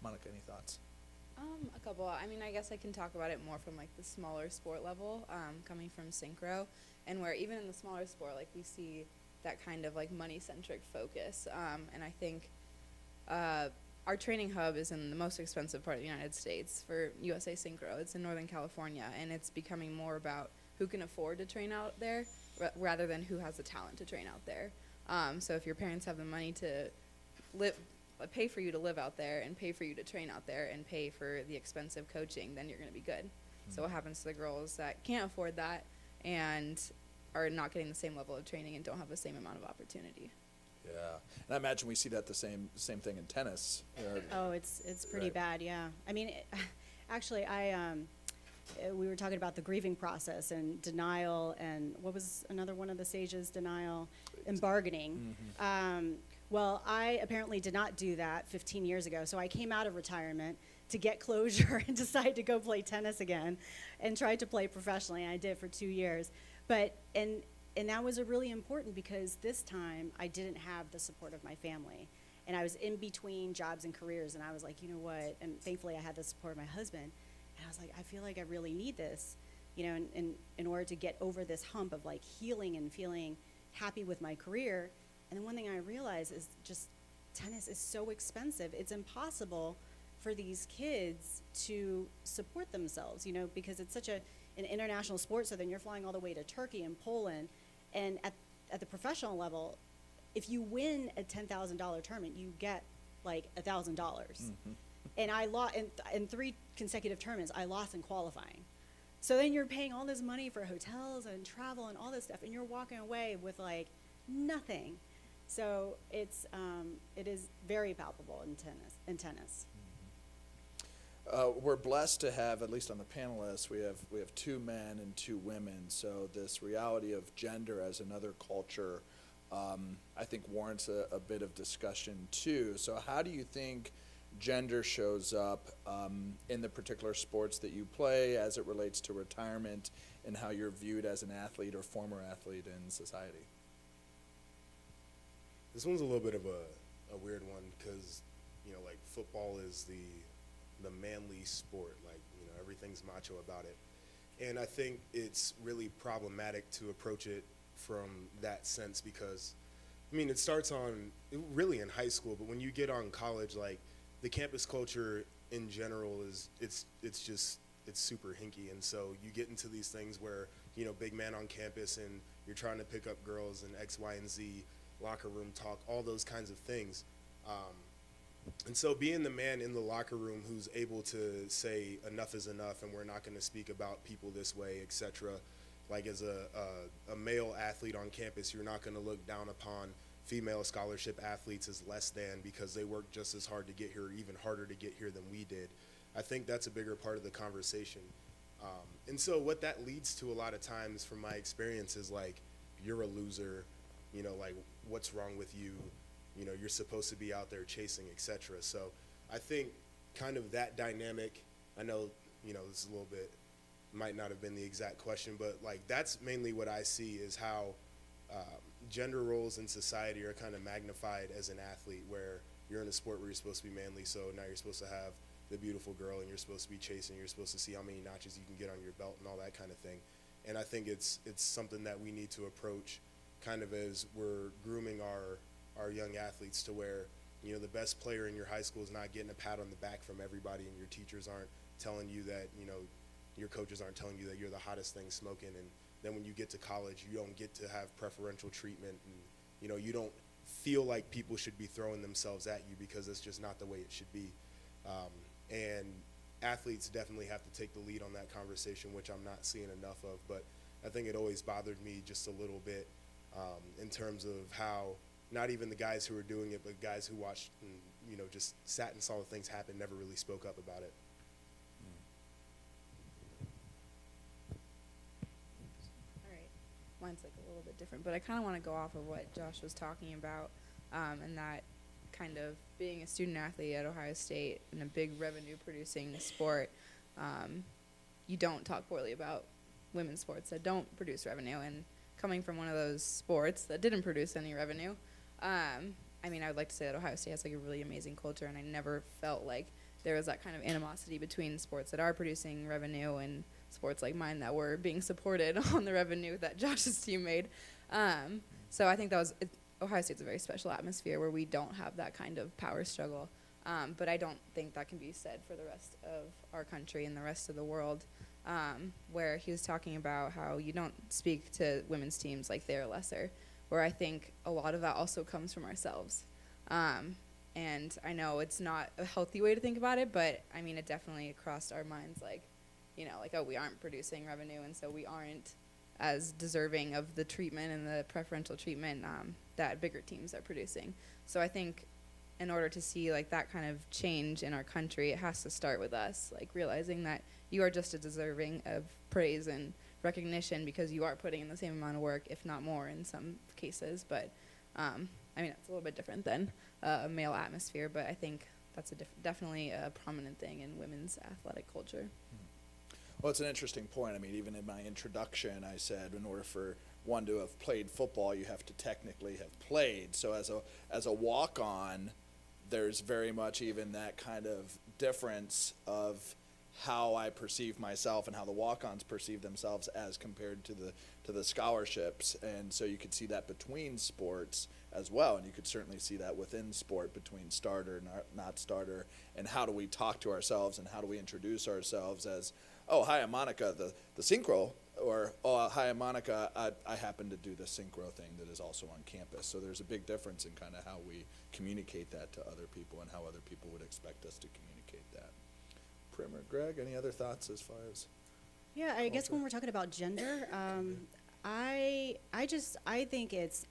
Monica, any thoughts? A couple. I mean, I guess I can talk about it more from like the smaller sport level, coming from synchro, and where even in the smaller sport, like we see that kind of like money-centric focus. And I think our training hub is in the most expensive part of the United States for USA Synchro. It's in Northern California, and it's becoming more about who can afford to train out there rather than who has the talent to train out there. So if your parents have the money to pay for you to live out there and pay for you to train out there and pay for the expensive coaching, then you're going to be good. So what happens to the girls that can't afford that and are not getting the same level of training and don't have the same amount of opportunity? Yeah, and I imagine we see that the same thing in tennis. Oh, it's pretty Right. bad, yeah. I mean, actually, we were talking about the grieving process and denial, and what was another one of the stages? Denial and bargaining. Well, I apparently did not do that 15 years ago, so I came out of retirement to get closure and decided to go play tennis again and tried to play professionally, and I did for 2 years. But, and that was really important because this time I didn't have the support of my family. And I was in between jobs and careers, and I was like, you know what? And thankfully I had the support of my husband. And I was like, I feel like I really need this, in order to get over this hump of like healing and feeling happy with my career. And then one thing I realized is just tennis is so expensive. It's impossible for these kids to support themselves, because it's such an international sport. So then you're flying all the way to Turkey and Poland. And at the professional level, if you win a $10,000 tournament, you get like $1,000. And I lost in 3 consecutive tournaments. I lost in qualifying. So then you're paying all this money for hotels and travel and all this stuff, and you're walking away with like nothing. So it is very palpable in tennis. We're blessed to have, at least on the panelists, we have 2 men and 2 women. So this reality of gender as another culture, I think warrants a bit of discussion too. So how do you think gender shows up in the particular sports that you play as it relates to retirement and how you're viewed as an athlete or former athlete in society? This one's a little bit of a weird one because, like football is the manly sport, like, everything's macho about it. And I think it's really problematic to approach it from that sense because, it starts really in high school, but when you get on college, like the campus culture in general it's super hinky. And so you get into these things where, big man on campus and you're trying to pick up girls and X, Y, and Z, locker room talk, all those kinds of things. And so being the man in the locker room who's able to say enough is enough and we're not going to speak about people this way, etc. Like as a male athlete on campus, you're not going to look down upon female scholarship athletes as less than because they worked just as hard to get here, even harder to get here than we did. I think that's a bigger part of the conversation. And so what that leads to a lot of times from my experience is like, you're a loser, like what's wrong with you? You're supposed to be out there chasing, etc. So I think kind of that dynamic, I know, this is a little bit, might not have been the exact question, but like that's mainly what I see is how gender roles in society are kind of magnified as an athlete, where you're in a sport where you're supposed to be manly, so now you're supposed to have the beautiful girl and you're supposed to be chasing, you're supposed to see how many notches you can get on your belt and all that kind of thing. And I think it's something that we need to approach kind of as we're grooming our young athletes to where, the best player in your high school is not getting a pat on the back from everybody, and your teachers aren't telling you that, your coaches aren't telling you that you're the hottest thing smoking. And then when you get to college, you don't get to have preferential treatment, and, you don't feel like people should be throwing themselves at you because it's just not the way it should be. And athletes definitely have to take the lead on that conversation, which I'm not seeing enough of. But I think it always bothered me just a little bit in terms of how not even the guys who were doing it, but guys who watched and, you know, just sat and saw the things happen, never really spoke up about it. All right. Mine's like a little bit different, but I kind of want to go off of what Josh was talking about, and that kind of being a student athlete at Ohio State in a big revenue producing sport, you don't talk poorly about women's sports that don't produce revenue. And coming from one of those sports that didn't produce any revenue, I mean, I would like to say that Ohio State has like a really amazing culture, and I never felt like there was that kind of animosity between sports that are producing revenue and sports like mine that were being supported on the revenue that Josh's team made. So I think that was Ohio State's a very special atmosphere where we don't have that kind of power struggle. But I don't think that can be said for the rest of our country and the rest of the world, where he was talking about how you don't speak to women's teams like they're lesser, where I think a lot of that also comes from ourselves. And I know it's not a healthy way to think about it, but I mean, it definitely crossed our minds like, you know, like, oh, we aren't producing revenue, and so we aren't as deserving of the treatment and the preferential treatment that bigger teams are producing. So I think in order to see like that kind of change in our country, it has to start with us, like realizing that you are just as deserving of praise and recognition because you are putting in the same amount of work, if not more in some cases. But I mean, it's a little bit different than a male atmosphere, but I think that's definitely a prominent thing in women's athletic culture. Well, it's an interesting point. I mean, even in my introduction, I said in order for one to have played football, you have to technically have played. So as a walk-on, there's very much even that kind of difference of how I perceive myself and how the walk-ons perceive themselves as compared to the scholarships. And so you could see that between sports as well, and you could certainly see that within sport between starter and not starter, and how do we talk to ourselves and how do we introduce ourselves as, oh, hi, I'm Monica, the synchro, or, oh, hi, I'm Monica, I happen to do the synchro thing that is also on campus. So there's a big difference in kind of how we communicate that to other people and how other people would expect us to communicate that. Prim or Greg, any other thoughts as far as? Yeah, I guess when we're talking about gender, I think it's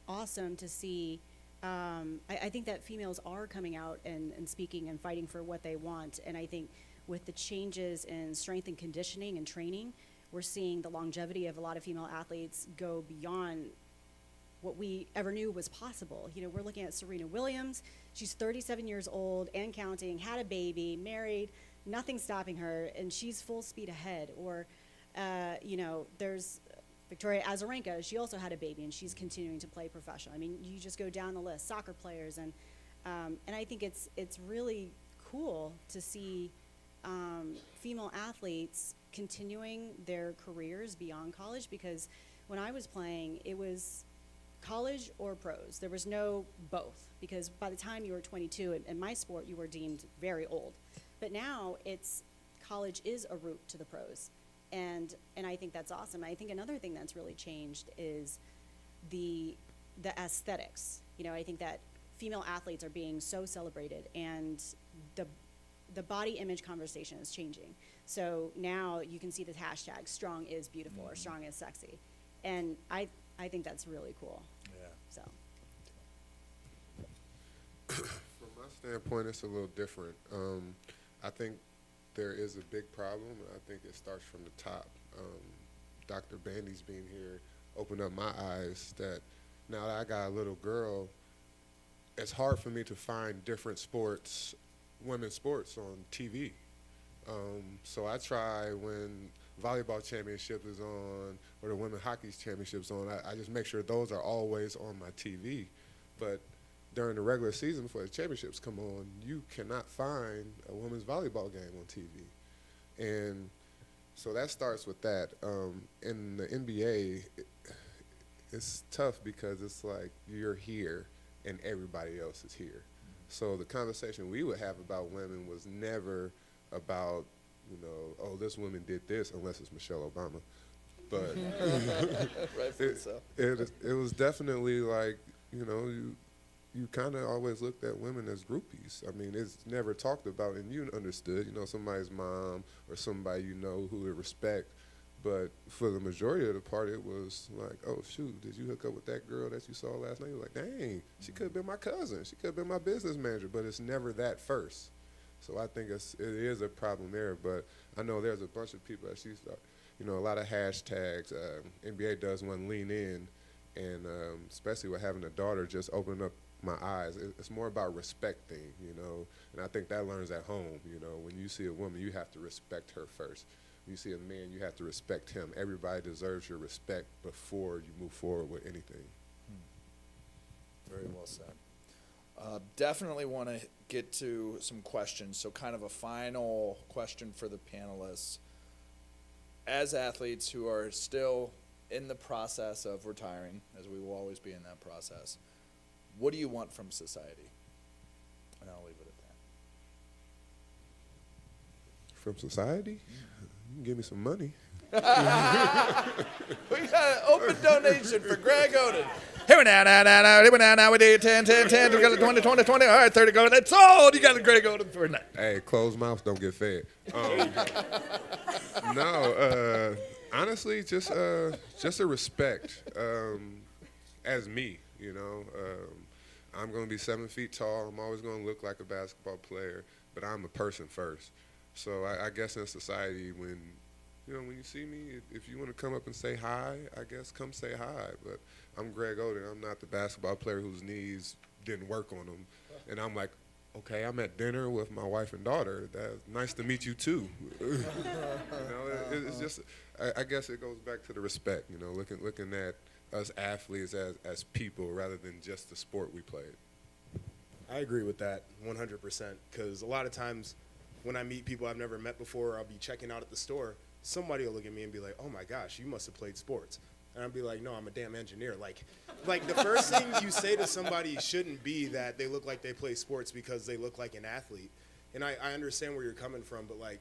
awesome to see. I think that females are coming out and speaking and fighting for what they want, and I think with the changes in strength and conditioning and training, we're seeing the longevity of a lot of female athletes go beyond what we ever knew was possible. You know, we're looking at Serena Williams. She's 37 years old and counting, had a baby, married, nothing stopping her, and she's full speed ahead. Or, you know, there's Victoria Azarenka. She also had a baby, and she's continuing to play professional. I mean, you just go down the list, soccer players, and I think it's really cool to see female athletes continuing their careers beyond college, because when I was playing, it was college or pros. There was no both, because by the time you were 22 in my sport, you were deemed very old. But now it's college is a route to the pros, and I think that's awesome. I think another thing that's really changed is the aesthetics. You know, I think that female athletes are being so celebrated, and the body image conversation is changing. So now you can see the hashtag strong is beautiful or strong is sexy. And I think that's really cool. Yeah. So From my standpoint, it's a little different. I think there is a big problem, and I think it starts from the top. Dr. Bandy's being here opened up my eyes that now that I got a little girl, it's hard for me to find different sports, women's sports on TV. So I try when volleyball championship is on or the women's hockey championship's on, I just make sure those are always on my TV. But during the regular season before the championships come on, you cannot find a women's volleyball game on TV. And so that starts with that. In the NBA, it's tough because it's like you're here and everybody else is here. So the conversation we would have about women was never about, you know, oh, this woman did this, unless it's Michelle Obama. But Rightfully so. it was definitely like, you know, you kind of always looked at women as groupies. I mean, it's never talked about, and you understood, somebody's mom or somebody who would respect. But for the majority of the part, it was like, oh, shoot, did you hook up with that girl that you saw last night? You're like, dang, she could have been my cousin. She could have been my business manager. But it's never that first. So I think it is a problem there. But I know there's a bunch of people that she's, a lot of hashtags. NBA does one, lean in. And especially with having a daughter, just opening up my eyes. It's more about respecting, And I think that learns at home, When you see a woman, you have to respect her first. You see a man, you have to respect him. Everybody deserves your respect before you move forward with anything. Very well said. Definitely want to get to some questions. So kind of a final question for the panelists. As athletes who are still in the process of retiring, as we will always be in that process, what do you want from society? And I'll leave it at that. From society? You can give me some money. We got an open donation for Greg Oden. Here we now, we did 10, 10, 10, we got a 20, 20, 20, all right, 30 go. That's all you got a Greg Oden for tonight. Hey, closed mouths don't get fed. Honestly, just a respect as me, I'm going to be 7 feet tall. I'm always going to look like a basketball player, but I'm a person first. So I guess in society, when you see me, if you want to come up and say hi, I guess come say hi. But I'm Greg Oden. I'm not the basketball player whose knees didn't work on them. And I'm like, okay, I'm at dinner with my wife and daughter. That's nice to meet you too. It's just, I guess it goes back to the respect. Looking at us athletes as people rather than just the sport we played. I agree with that 100%, because a lot of times when I meet people I've never met before, I'll be checking out at the store, somebody will look at me and be like, oh my gosh, you must have played sports. And I'll be like, no, I'm a damn engineer. Like the first thing you say to somebody shouldn't be that they look like they play sports because they look like an athlete. And I understand where you're coming from, but like,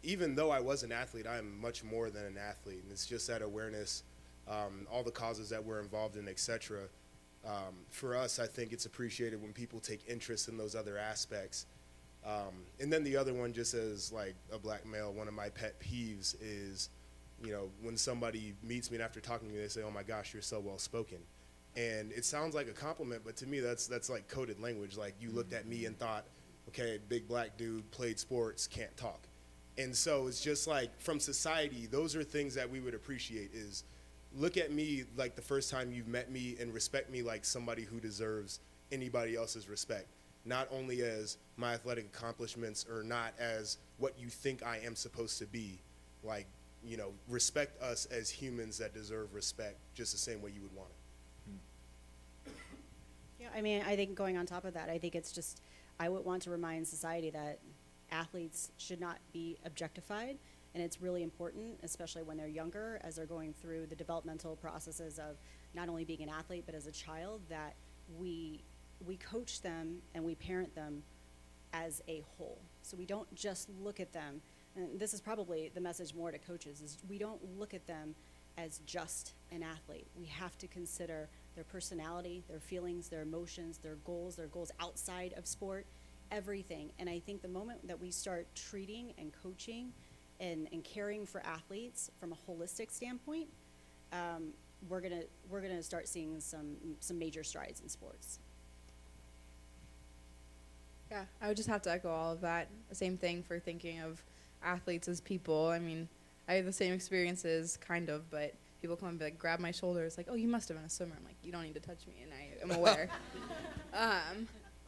even though I was an athlete, I am much more than an athlete. And it's just that awareness, all the causes that we're involved in, et cetera. For us, I think it's appreciated when people take interest in those other aspects. And then the other one, just as like a black male, one of my pet peeves is, when somebody meets me and after talking to me, they say, oh my gosh, you're so well spoken. And it sounds like a compliment, but to me, that's like coded language. Like you looked at me and thought, okay, big black dude, played sports, can't talk. And so it's just like from society, those are things that we would appreciate is look at me like the first time you've met me and respect me like somebody who deserves anybody else's respect. Not only as my athletic accomplishments or not as what you think I am supposed to be. Like, respect us as humans that deserve respect just the same way you would want it. Yeah, I mean, I think going on top of that, I think it's just, I would want to remind society that athletes should not be objectified. And it's really important, especially when they're younger, as they're going through the developmental processes of not only being an athlete, but as a child, that we coach them and we parent them as a whole. So we don't just look at them, and this is probably the message more to coaches, is we don't look at them as just an athlete. We have to consider their personality, their feelings, their emotions, their goals outside of sport, everything. And I think the moment that we start treating and coaching and caring for athletes from a holistic standpoint, we're gonna start seeing some major strides in sports. Yeah, I would just have to echo all of that. The same thing for thinking of athletes as people. I mean, I have the same experiences, kind of, but people come and be like, grab my shoulders, like, oh, you must have been a swimmer. I'm like, you don't need to touch me, and I am aware.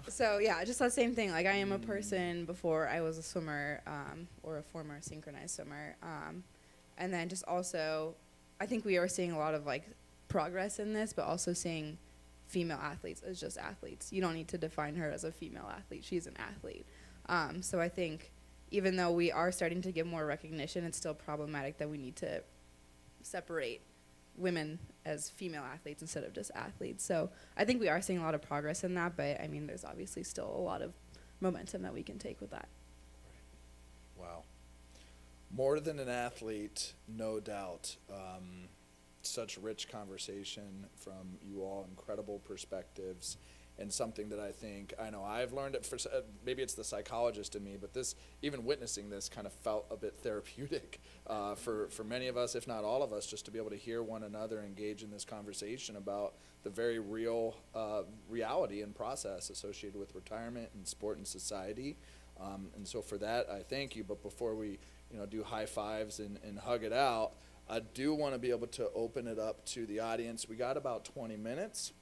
So, yeah, just that same thing. Like, I am a person before I was a swimmer or a former synchronized swimmer. And then just also, I think we are seeing a lot of, like, progress in this, but also seeing female athletes as just athletes. You don't need to define her as a female athlete. She's an athlete. So I think even though we are starting to get more recognition, it's still problematic that we need to separate women as female athletes instead of just athletes. So I think we are seeing a lot of progress in that, but I mean, there's obviously still a lot of momentum that we can take with that. Wow. More than an athlete, no doubt. Such rich conversation from you all, incredible perspectives. and something that I know I've learned it for, maybe it's the psychologist in me, but this, even witnessing this kind of felt a bit therapeutic for many of us, if not all of us, just to be able to hear one another engage in this conversation about the very real reality and process associated with retirement and sport and society. And so for that, I thank you. But before we do high fives and hug it out, I do want to be able to open it up to the audience. We got about 20 minutes.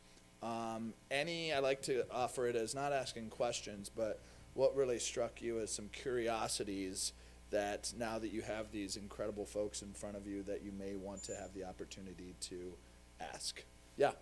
I like to offer it as not asking questions, but what really struck you as some curiosities that now that you have these incredible folks in front of you that you may want to have the opportunity to ask. Yeah.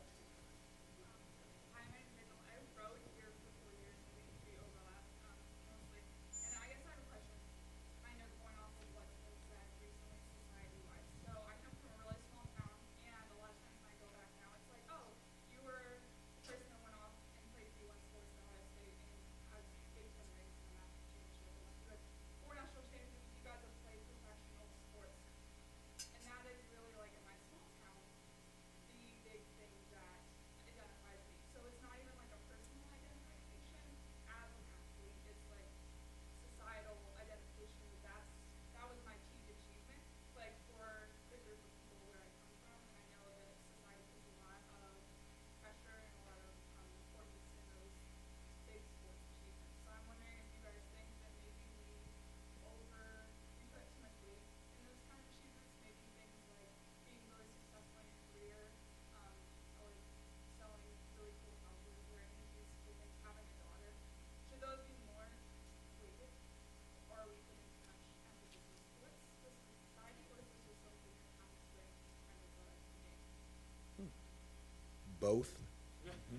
Both.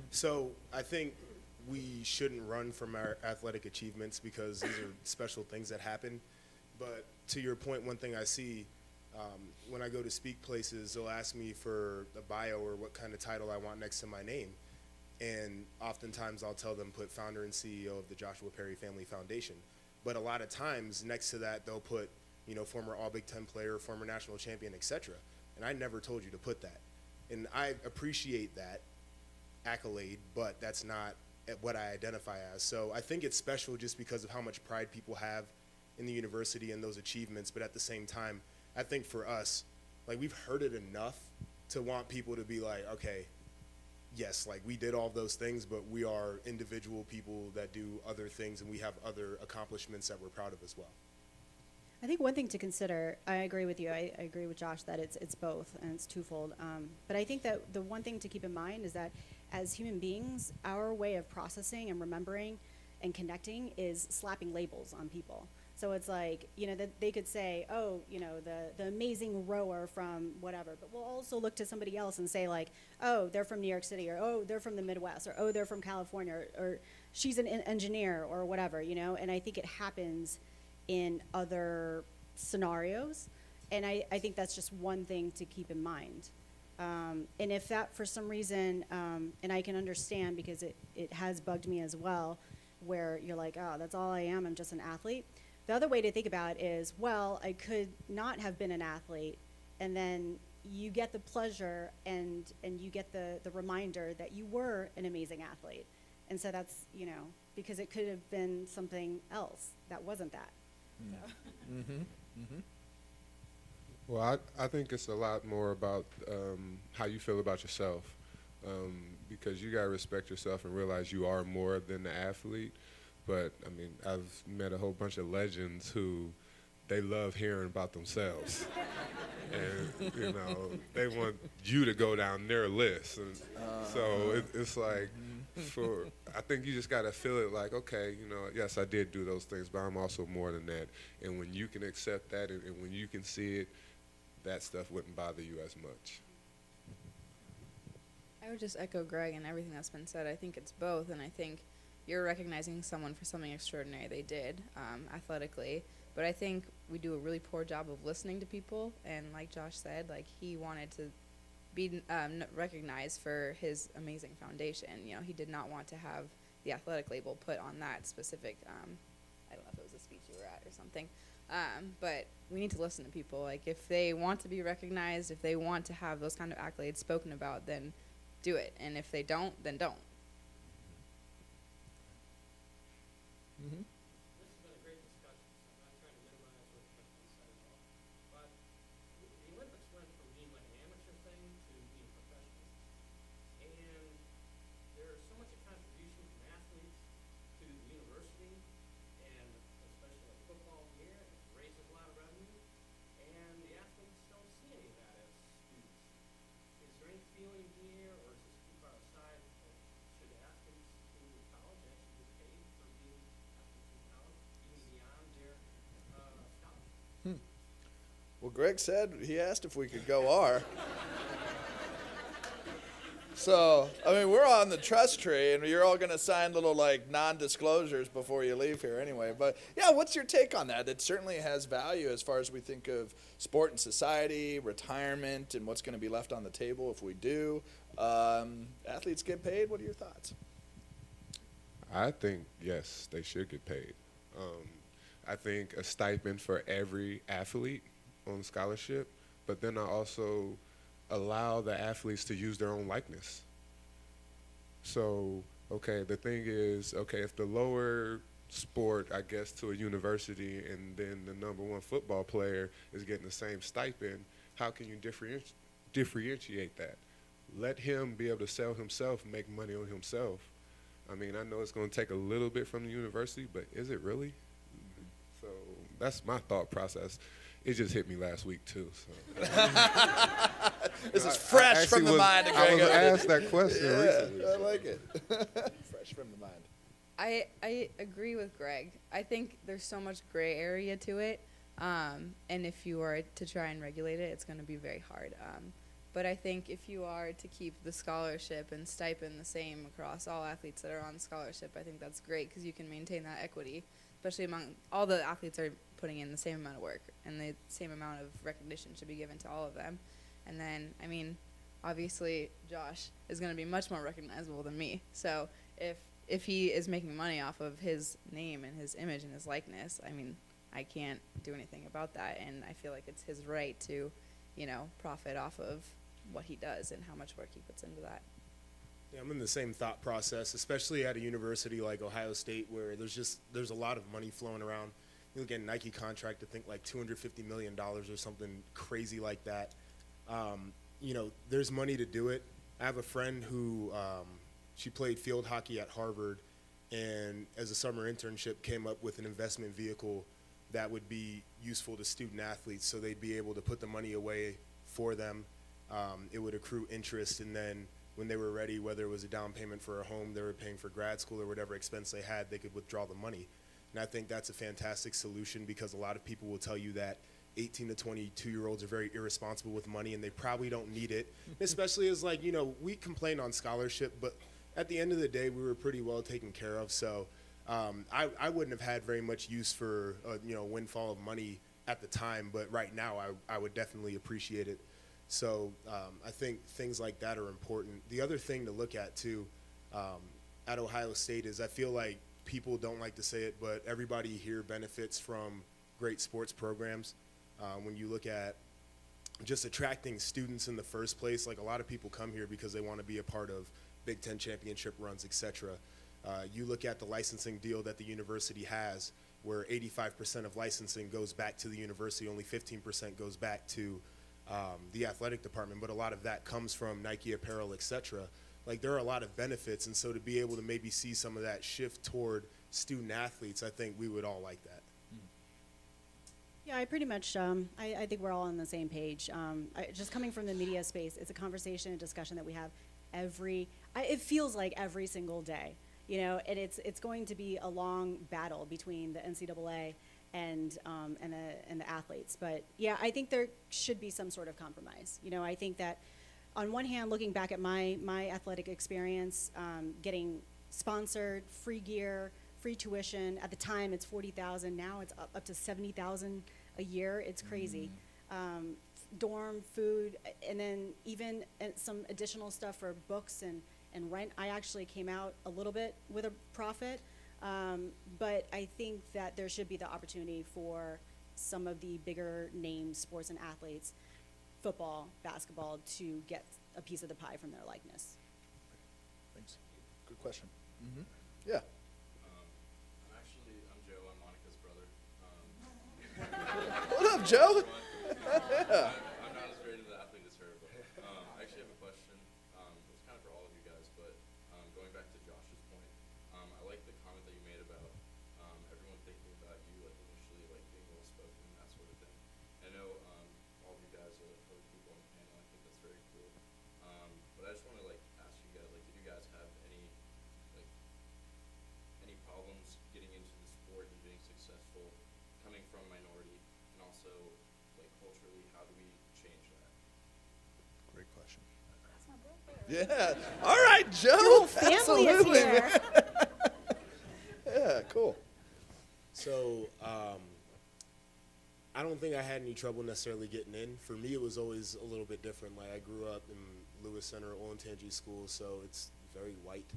So I think we shouldn't run from our athletic achievements because these are special things that happen. But to your point, one thing I see when I go to speak places, they'll ask me for a bio or what kind of title I want next to my name. And oftentimes I'll tell them put founder and CEO of the Joshua Perry Family Foundation. But a lot of times next to that, they'll put, former All Big Ten player, former national champion, etc. And I never told you to put that. And I appreciate that accolade, but that's not what I identify as. So I think it's special just because of how much pride people have in the university and those achievements. But at the same time, I think for us, we've heard it enough to want people to be like, okay, yes, we did all those things, but we are individual people that do other things, and we have other accomplishments that we're proud of as well. I think one thing to consider, I agree with you. I agree with Josh that it's both and it's twofold. But I think that the one thing to keep in mind is that as human beings, our way of processing and remembering and connecting is slapping labels on people. So it's that they could say, oh, the amazing rower from whatever, but we'll also look to somebody else and say oh, they're from New York City, or oh, they're from the Midwest, or oh, they're from California, or she's an engineer or whatever, and I think it happens in other scenarios, and I think that's just one thing to keep in mind. And if that for some reason, and I can understand because it has bugged me as well, where you're like, oh, that's all I am, I'm just an athlete. The other way to think about it is, well, I could not have been an athlete, and then you get the pleasure and you get the reminder that you were an amazing athlete. And so that's, because it could have been something else that wasn't that. So. Mm-hmm. Mm-hmm. Well, I think it's a lot more about how you feel about yourself, because you got to respect yourself and realize you are more than the athlete. But, I've met a whole bunch of legends who they love hearing about themselves. And, they want you to go down their list. And so it's I think you just got to feel it okay, yes, I did do those things, but I'm also more than that. And when you can accept that and when you can see it, that stuff wouldn't bother you as much. I would just echo Greg and everything that's been said. I think it's both, and I think you're recognizing someone for something extraordinary they did athletically, but I think we do a really poor job of listening to people, and like Josh said, he wanted to be recognized for his amazing foundation. He did not want to have the athletic label put on that specific, I don't know if it was a speech you were at or something, but we need to listen to people. If they want to be recognized, if they want to have those kind of accolades spoken about, then do it, and if they don't, then don't. Mm-hmm. This has been a great discussion, so I'm not trying to minimize what has been said at all. But the Olympics went from being like an amateur thing to being professional. And there's so much a contribution from athletes to the university, and especially like football here, it raises a lot of revenue. And the athletes don't see any of that as students. Is there any feeling here, or is this too far aside, that should athletes in college actually get paid for being athletes in college, even beyond their scholarship? Well, Greg said he asked if we could go R. So, I mean, we're on the trust tree, and you're all going to sign little, like, non-disclosures before you leave here anyway. But, yeah, what's your take on that? It certainly has value as far as we think of sport and society, retirement, and what's going to be left on the table if we do. Athletes get paid. What are your thoughts? I think, yes, they should get paid. I think a stipend for every athlete on scholarship, but then I also allow the athletes to use their own likeness. So, okay, the thing is, okay, if the lower sport, I guess, to a university, and then the number one football player is getting the same stipend, how can you differentiate that? Let him be able to sell himself, make money on himself. I mean, I know it's going to take a little bit from the university, but is it really? So that's my thought process. It just hit me last week, too. So. This is fresh from the mind of Greg I was Oden. asked that question recently. I like it. Fresh from the mind. I agree with Greg. I think there's so much gray area to it, and if you are to try and regulate it, it's going to be very hard. But I think if you are to keep the scholarship and stipend the same across all athletes that are on scholarship, I think that's great because you can maintain that equity, especially among all the athletes are putting in the same amount of work, and the same amount of recognition should be given to all of them. And then, I mean, obviously Josh is going to be much more recognizable than me. So if he is making money off of his name and his image and his likeness, I mean, I can't do anything about that, and I feel like it's his right to, you know, profit off of what he does and how much work he puts into that. Yeah, I'm in the same thought process, especially at a university like Ohio State where there's a lot of money flowing around. You look at a Nike contract, I think like $250 million or something crazy like that. You know, there's money to do it. I have a friend who she played field hockey at Harvard, and as a summer internship came up with an investment vehicle that would be useful to student athletes, so they'd be able to put the money away for them. It would accrue interest, and then when they were ready, whether it was a down payment for a home, they were paying for grad school or whatever expense they had, they could withdraw the money. And I think that's a fantastic solution because a lot of people will tell you that 18 to 22-year-olds are very irresponsible with money and they probably don't need it, especially as, like, you know, we complain on scholarship, but at the end of the day, we were pretty well taken care of. So I wouldn't have had very much use for, you know, windfall of money at the time, but right now I would definitely appreciate it. So I think things like that are important. The other thing to look at, too, at Ohio State is I feel like people don't like to say it, but everybody here benefits from great sports programs. When you look at just attracting students in the first place, like a lot of people come here because they want to be a part of Big Ten championship runs, et cetera. You look at the licensing deal that the university has, where 85% of licensing goes back to the university, only 15% goes back to the athletic department, but a lot of that comes from Nike apparel, et cetera. Like, there are a lot of benefits, and so to be able to maybe see some of that shift toward student athletes, I think we would all like that. Yeah, I pretty much, I think we're all on the same page. Just coming from the media space, it's a conversation and discussion that we have it feels like every single day, you know, and it's going to be a long battle between the NCAA and the athletes. But yeah, I think there should be some sort of compromise. You know, I think that on one hand, looking back at my athletic experience, getting sponsored, free gear, free tuition. At the time, it's $40,000. Now it's up to $70,000 a year. It's crazy. Dorm, food, and then even some additional stuff for books and rent. I actually came out a little bit with a profit, but I think that there should be the opportunity for some of the bigger name sports and athletes, football, basketball, to get a piece of the pie from their likeness. Thanks. Good question. Yeah. I'm actually enough, Joe. I'm not as great of the athlete as her, but I actually have a question. It's kind of for all of you guys, but going back to Josh's point, I like the comment that you made about everyone thinking about you like initially like being well spoken and that sort of thing. I know all of you guys are other people on the panel. I think that's very cool. But I just want to like ask you guys, like, did you guys have any problems getting into the sport and being successful, coming from a minority, and also like culturally, how do we change that? Great question. Yeah. All right, Joe. Your whole family is Absolutely, here. man. Yeah, cool. So I don't think I had any trouble necessarily getting in. For me, it was always a little bit different. Like I grew up in Lewis Center, Olentangy School, so it's very white.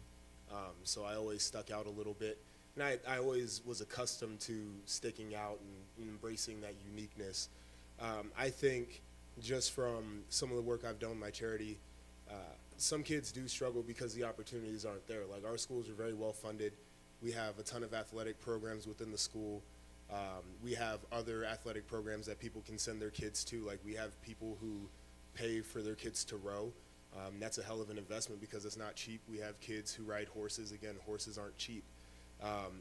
So I always stuck out a little bit. And I always was accustomed to sticking out and embracing that uniqueness. I think just from some of the work I've done with my charity, some kids do struggle because the opportunities aren't there. Like our schools are very well funded. We have a ton of athletic programs within the school. We have other athletic programs that people can send their kids to. Like we have people who pay for their kids to row. That's a hell of an investment because it's not cheap. We have kids who ride horses. Again, horses aren't cheap.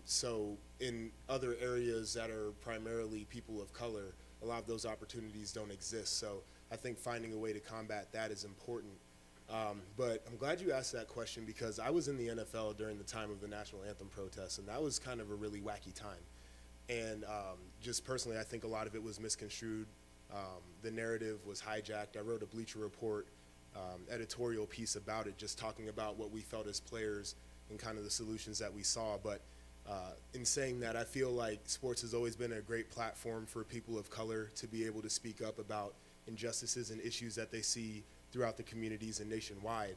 So in other areas that are primarily people of color, a lot of those opportunities don't exist. So I think finding a way to combat that is important. But I'm glad you asked that question because I was in the NFL during the time of the national anthem protests, and that was kind of a really wacky time. And just personally, I think a lot of it was misconstrued. The narrative was hijacked. I wrote a Bleacher Report editorial piece about it, just talking about what we felt as players and kind of the solutions that we saw. But in saying that, I feel like sports has always been a great platform for people of color to be able to speak up about injustices and issues that they see throughout the communities and nationwide.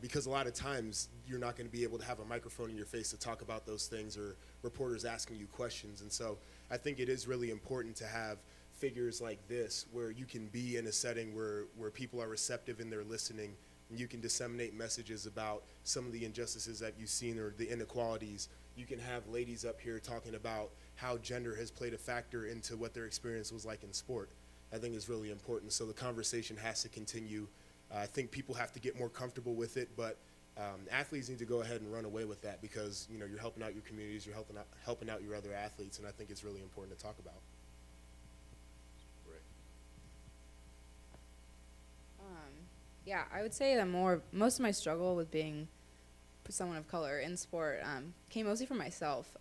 Because a lot of times you're not going to be able to have a microphone in your face to talk about those things or reporters asking you questions. And so I think it is really important to have figures like this where you can be in a setting where people are receptive and they're listening, and you can disseminate messages about some of the injustices that you've seen or the inequalities. You can have ladies up here talking about how gender has played a factor into what their experience was like in sport. I think is really important. So the conversation has to continue. I think people have to get more comfortable with it, but athletes need to go ahead and run away with that because you're helping out your communities, you're helping out your other athletes, and I think it's really important to talk about. Right. Yeah, I would say that most of my struggle with being someone of color in sport came mostly from myself.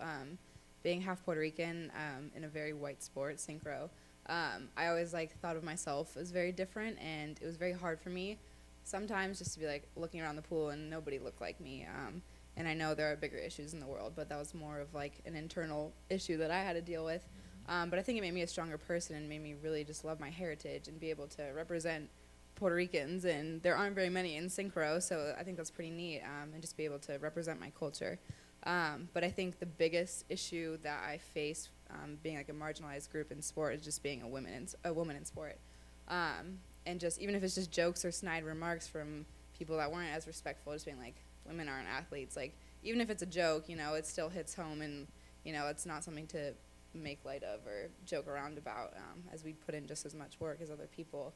Being half Puerto Rican in a very white sport, synchro, I always thought of myself as very different, and it was very hard for me sometimes just to be looking around the pool and nobody looked like me. And I know there are bigger issues in the world, but that was more of an internal issue that I had to deal with. But I think it made me a stronger person and made me really just love my heritage and be able to represent Puerto Ricans, and there aren't very many in synchro, so I think that's pretty neat, and just be able to represent my culture. But I think the biggest issue that I face being a marginalized group in sport is just being a woman in sport. And just even if it's just jokes or snide remarks from people that weren't as respectful, just being women aren't athletes. Even if it's a joke, it still hits home, and it's not something to make light of or joke around about, as we put in just as much work as other people.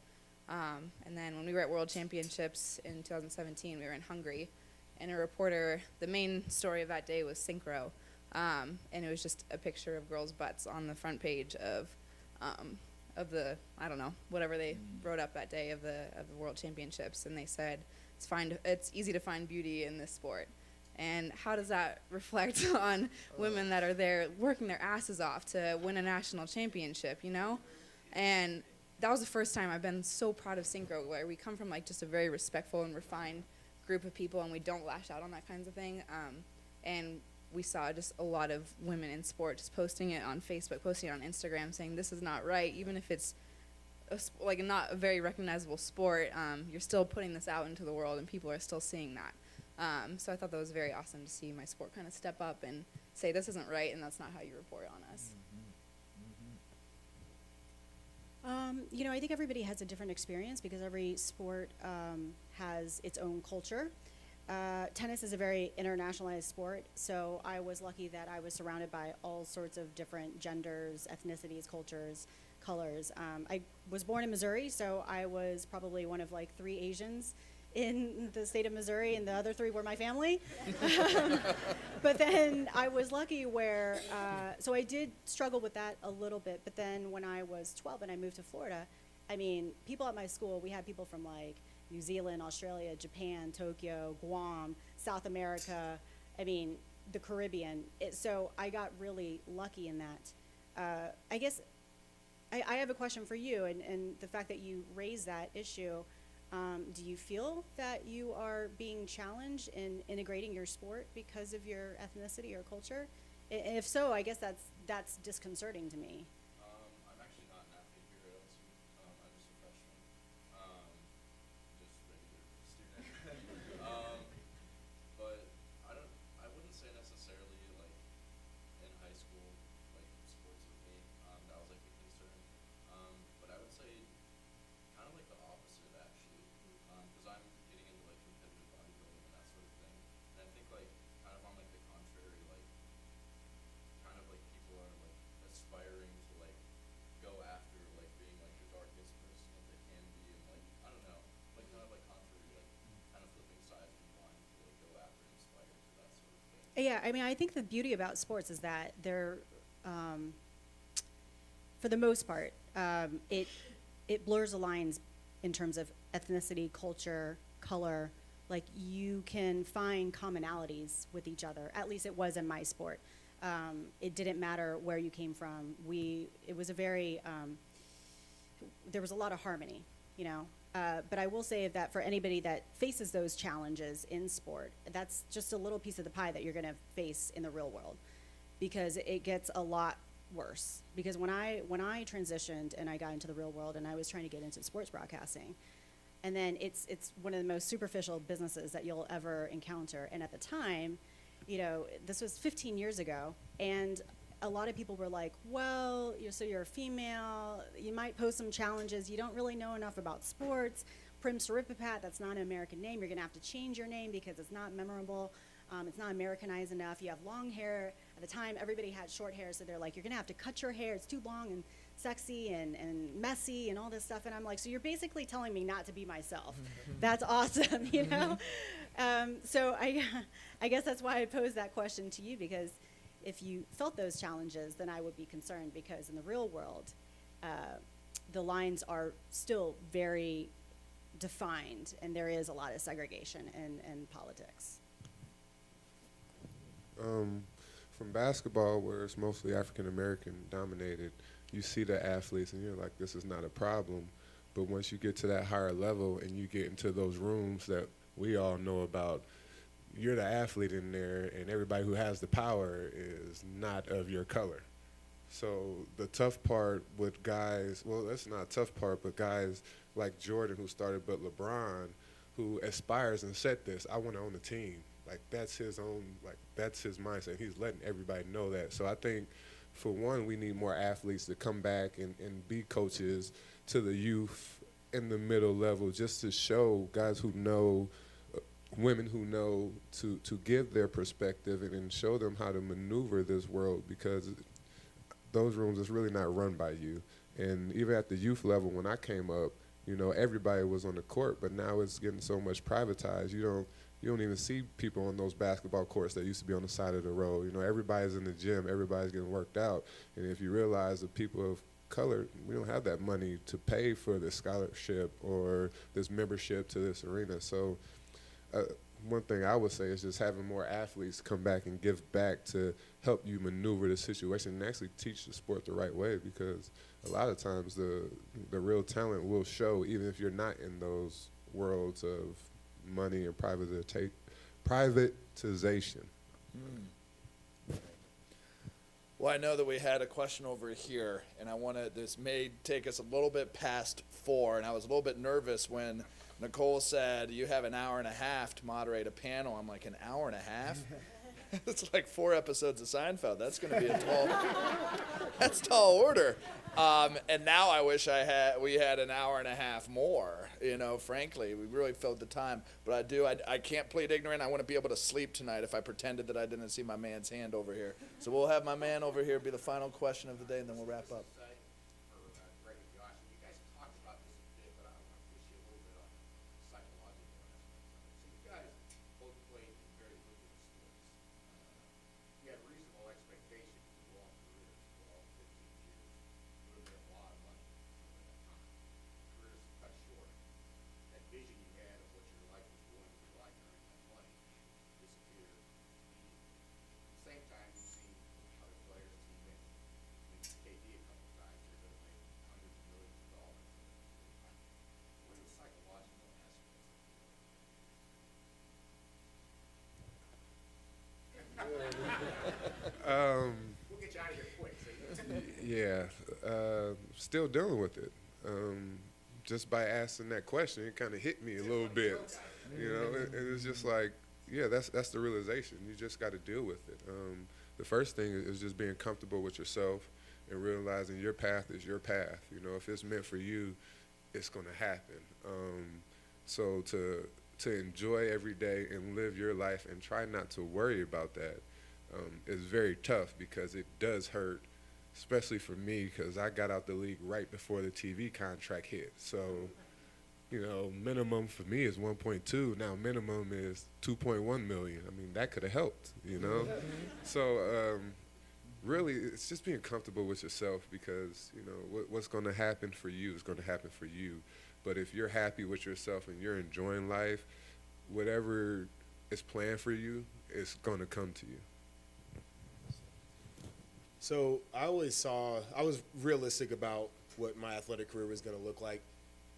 And then when we were at World Championships in 2017, we were in Hungary, and a reporter, the main story of that day was synchro, and it was just a picture of girls' butts on the front page of the, I don't know, whatever they wrote up that day of the World Championships, and they said it's easy to find beauty in this sport. And how does that reflect on women that are there working their asses off to win a national championship, And that was the first time I've been so proud of synchro, where we come from just a very respectful and refined group of people, and we don't lash out on that kinds of thing. And we saw just a lot of women in sport just posting it on Facebook, posting it on Instagram, saying this is not right, even if it's not a very recognizable sport. You're still putting this out into the world, and people are still seeing that. So I thought that was very awesome to see my sport kind of step up and say this isn't right, and that's not how you report on us. I think everybody has a different experience because every sport has its own culture. Tennis is a very internationalized sport, so I was lucky that I was surrounded by all sorts of different genders, ethnicities, cultures, colors. I was born in Missouri, so I was probably one of like 3 Asians in the state of Missouri, and the other 3 were my family. But then I was lucky where, so I did struggle with that a little bit, but then when I was 12 and I moved to Florida, I mean, people at my school, we had people from like New Zealand, Australia, Japan, Tokyo, Guam, South America, I mean, the Caribbean. So I got really lucky in that. I guess I have a question for you, and the fact that you raised that issue, do you feel that you are being challenged in integrating your sport because of your ethnicity or culture? If so, I guess that's disconcerting to me. I'm actually not an athlete here at LSU. I'm just a freshman. Just regular student. But I wouldn't say necessarily like in high school, like sports with me, that was like a concern. But I would say kind of like the opposite actually, because I'm getting into like competitive bodybuilding and that sort of thing. And I think like kind of on like the contrary, like kind of like people are like aspiring to like go after like being like the darkest person that they can be, and like I don't know, like kind of like contrary, like kind of flipping sides and wanting to like go after and aspire to that sort of thing. Yeah, I mean, I think the beauty about sports is that they're, for the most part, it blurs the lines in terms of ethnicity, culture, color. Like you can find commonalities with each other. At least it was in my sport. It didn't matter where you came from. It was a very, there was a lot of harmony, you know. But I will say that for anybody that faces those challenges in sport, that's just a little piece of the pie that you're going to face in the real world, because it gets a lot worse. Because when I transitioned and I got into the real world and I was trying to get into sports broadcasting, and then it's one of the most superficial businesses that you'll ever encounter. And at the time, you know, this was 15 years ago, and a lot of people were like, well, so you're a female, you might pose some challenges, you don't really know enough about sports. Prim Siripipat, that's not an American name, you're gonna have to change your name because it's not memorable, it's not Americanized enough, you have long hair. At the time, everybody had short hair, so they're like, you're gonna have to cut your hair, it's too long and sexy and messy and all this stuff. And I'm like, so you're basically telling me not to be myself. That's awesome, you know? So I guess that's why I posed that question to you, because if you felt those challenges, then I would be concerned, because in the real world, the lines are still very defined, and there is a lot of segregation in politics. From basketball, where it's mostly African American dominated, you see the athletes and you're like, this is not a problem. But once you get to that higher level and you get into those rooms that we all know about, you're the athlete in there, and everybody who has the power is not of your color. So the tough part with guys, well, that's not a tough part, but guys like Jordan, who started, but LeBron, who aspires and said this, I want to own the team. Like, that's his own, like, that's his mindset. He's letting everybody know that. So I think, for one, we need more athletes to come back and be coaches to the youth in the middle level, just to show guys who know, women who know, to give their perspective and show them how to maneuver this world, because those rooms is really not run by you. And even at the youth level, when I came up, you know, everybody was on the court, but now it's getting so much privatized. You don't even see people on those basketball courts that used to be on the side of the road. You know, everybody's in the gym, everybody's getting worked out. And if you realize the people of color, we don't have that money to pay for this scholarship or this membership to this arena. So one thing I would say is just having more athletes come back and give back to help you maneuver the situation and actually teach the sport the right way, because a lot of times the real talent will show even if you're not in those worlds of money and privatization. Well, I know that we had a question over here, and this may take us a little bit past 4, and I was a little bit nervous when Nicole said, you have an hour and a half to moderate a panel. I'm like, an hour and a half? It's like 4 episodes of Seinfeld. That's going to be that's tall order. And now I wish we had an hour and a half more, you know, frankly. We really filled the time. But I can't plead ignorant. I want to be able to sleep tonight if I pretended that I didn't see my man's hand over here. So we'll have my man over here be the final question of the day, and then we'll wrap up. We'll get you out of here quick. Yeah, still dealing with it. Just by asking that question, it kind of hit me a little bit, you know. And it's just like, yeah, that's the realization. You just got to deal with it. The first thing is just being comfortable with yourself and realizing your path is your path. You know, if it's meant for you, it's going to happen. So to enjoy every day and live your life and try not to worry about that is very tough, because it does hurt, especially for me, because I got out the league right before the TV contract hit. So, you know, minimum for me is 1.2. Now minimum is 2.1 million. I mean, that could have helped, you know? So really, it's just being comfortable with yourself, because, you know, what's going to happen for you is going to happen for you. But if you're happy with yourself and you're enjoying life, whatever is planned for you is going to come to you. So I was realistic about what my athletic career was going to look like.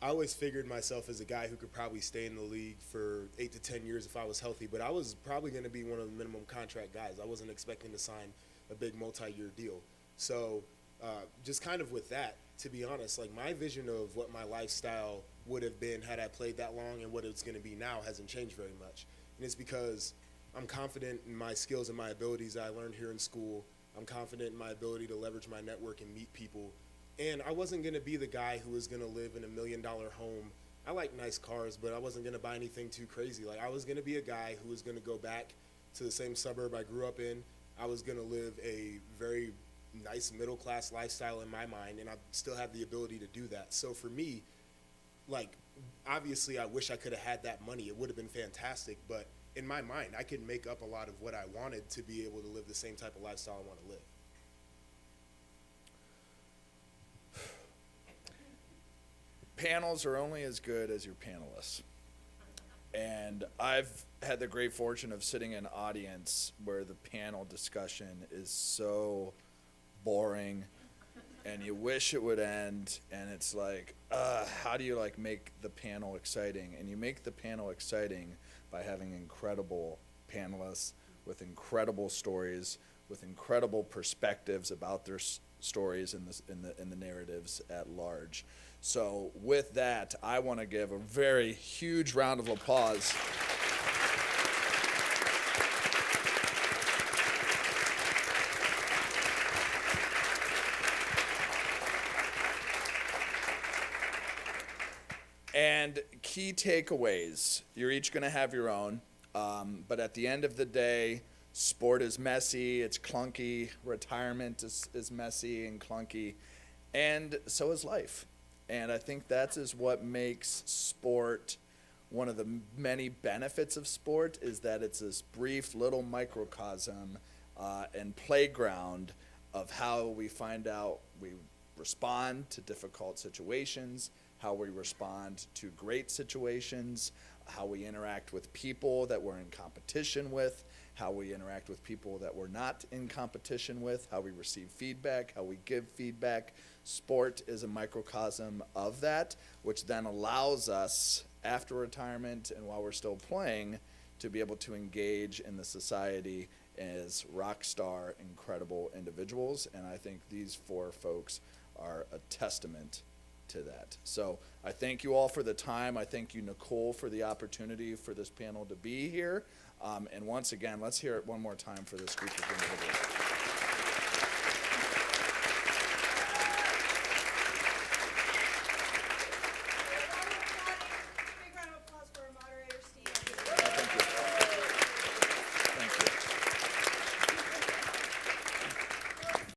I always figured myself as a guy who could probably stay in the league for 8 to 10 years if I was healthy, but I was probably going to be one of the minimum contract guys. I wasn't expecting to sign a big multi-year deal. So just kind of with that, to be honest, like my vision of what my lifestyle would have been had I played that long and what it's going to be now hasn't changed very much. And it's because I'm confident in my skills and my abilities I learned here in school. I'm confident in my ability to leverage my network and meet people. And I wasn't going to be the guy who was going to live in $1 million home. I like nice cars, but I wasn't going to buy anything too crazy. Like, I was going to be a guy who was going to go back to the same suburb I grew up in. I was going to live a very nice middle-class lifestyle in my mind, and I still have the ability to do that. So for me, like, obviously I wish I could have had that money. It would have been fantastic, but in my mind, I could make up a lot of what I wanted to be able to live the same type of lifestyle I want to live. Panels are only as good as your panelists. And I've had the great fortune of sitting in an audience where the panel discussion is so boring and you wish it would end, and it's like, how do you like make the panel exciting? And you make the panel exciting by having incredible panelists with incredible stories, with incredible perspectives about their stories in the narratives at large. So with that, I want to give a very huge round of applause. And key takeaways, you're each going to have your own, but at the end of the day, sport is messy, it's clunky, retirement is messy and clunky, and so is life. And I think that is what makes sport, one of the many benefits of sport, is that it's this brief little microcosm and playground of how we find out we respond to difficult situations, how we respond to great situations, how we interact with people that we're in competition with, how we interact with people that we're not in competition with, how we receive feedback, how we give feedback. Sport is a microcosm of that, which then allows us, after retirement and while we're still playing, to be able to engage in the society as rock star, incredible individuals. And I think these four folks are a testament to that. So I thank you all for the time. I thank you, Nicole, for the opportunity for this panel to be here. And once again, let's hear it one more time for this group of individuals.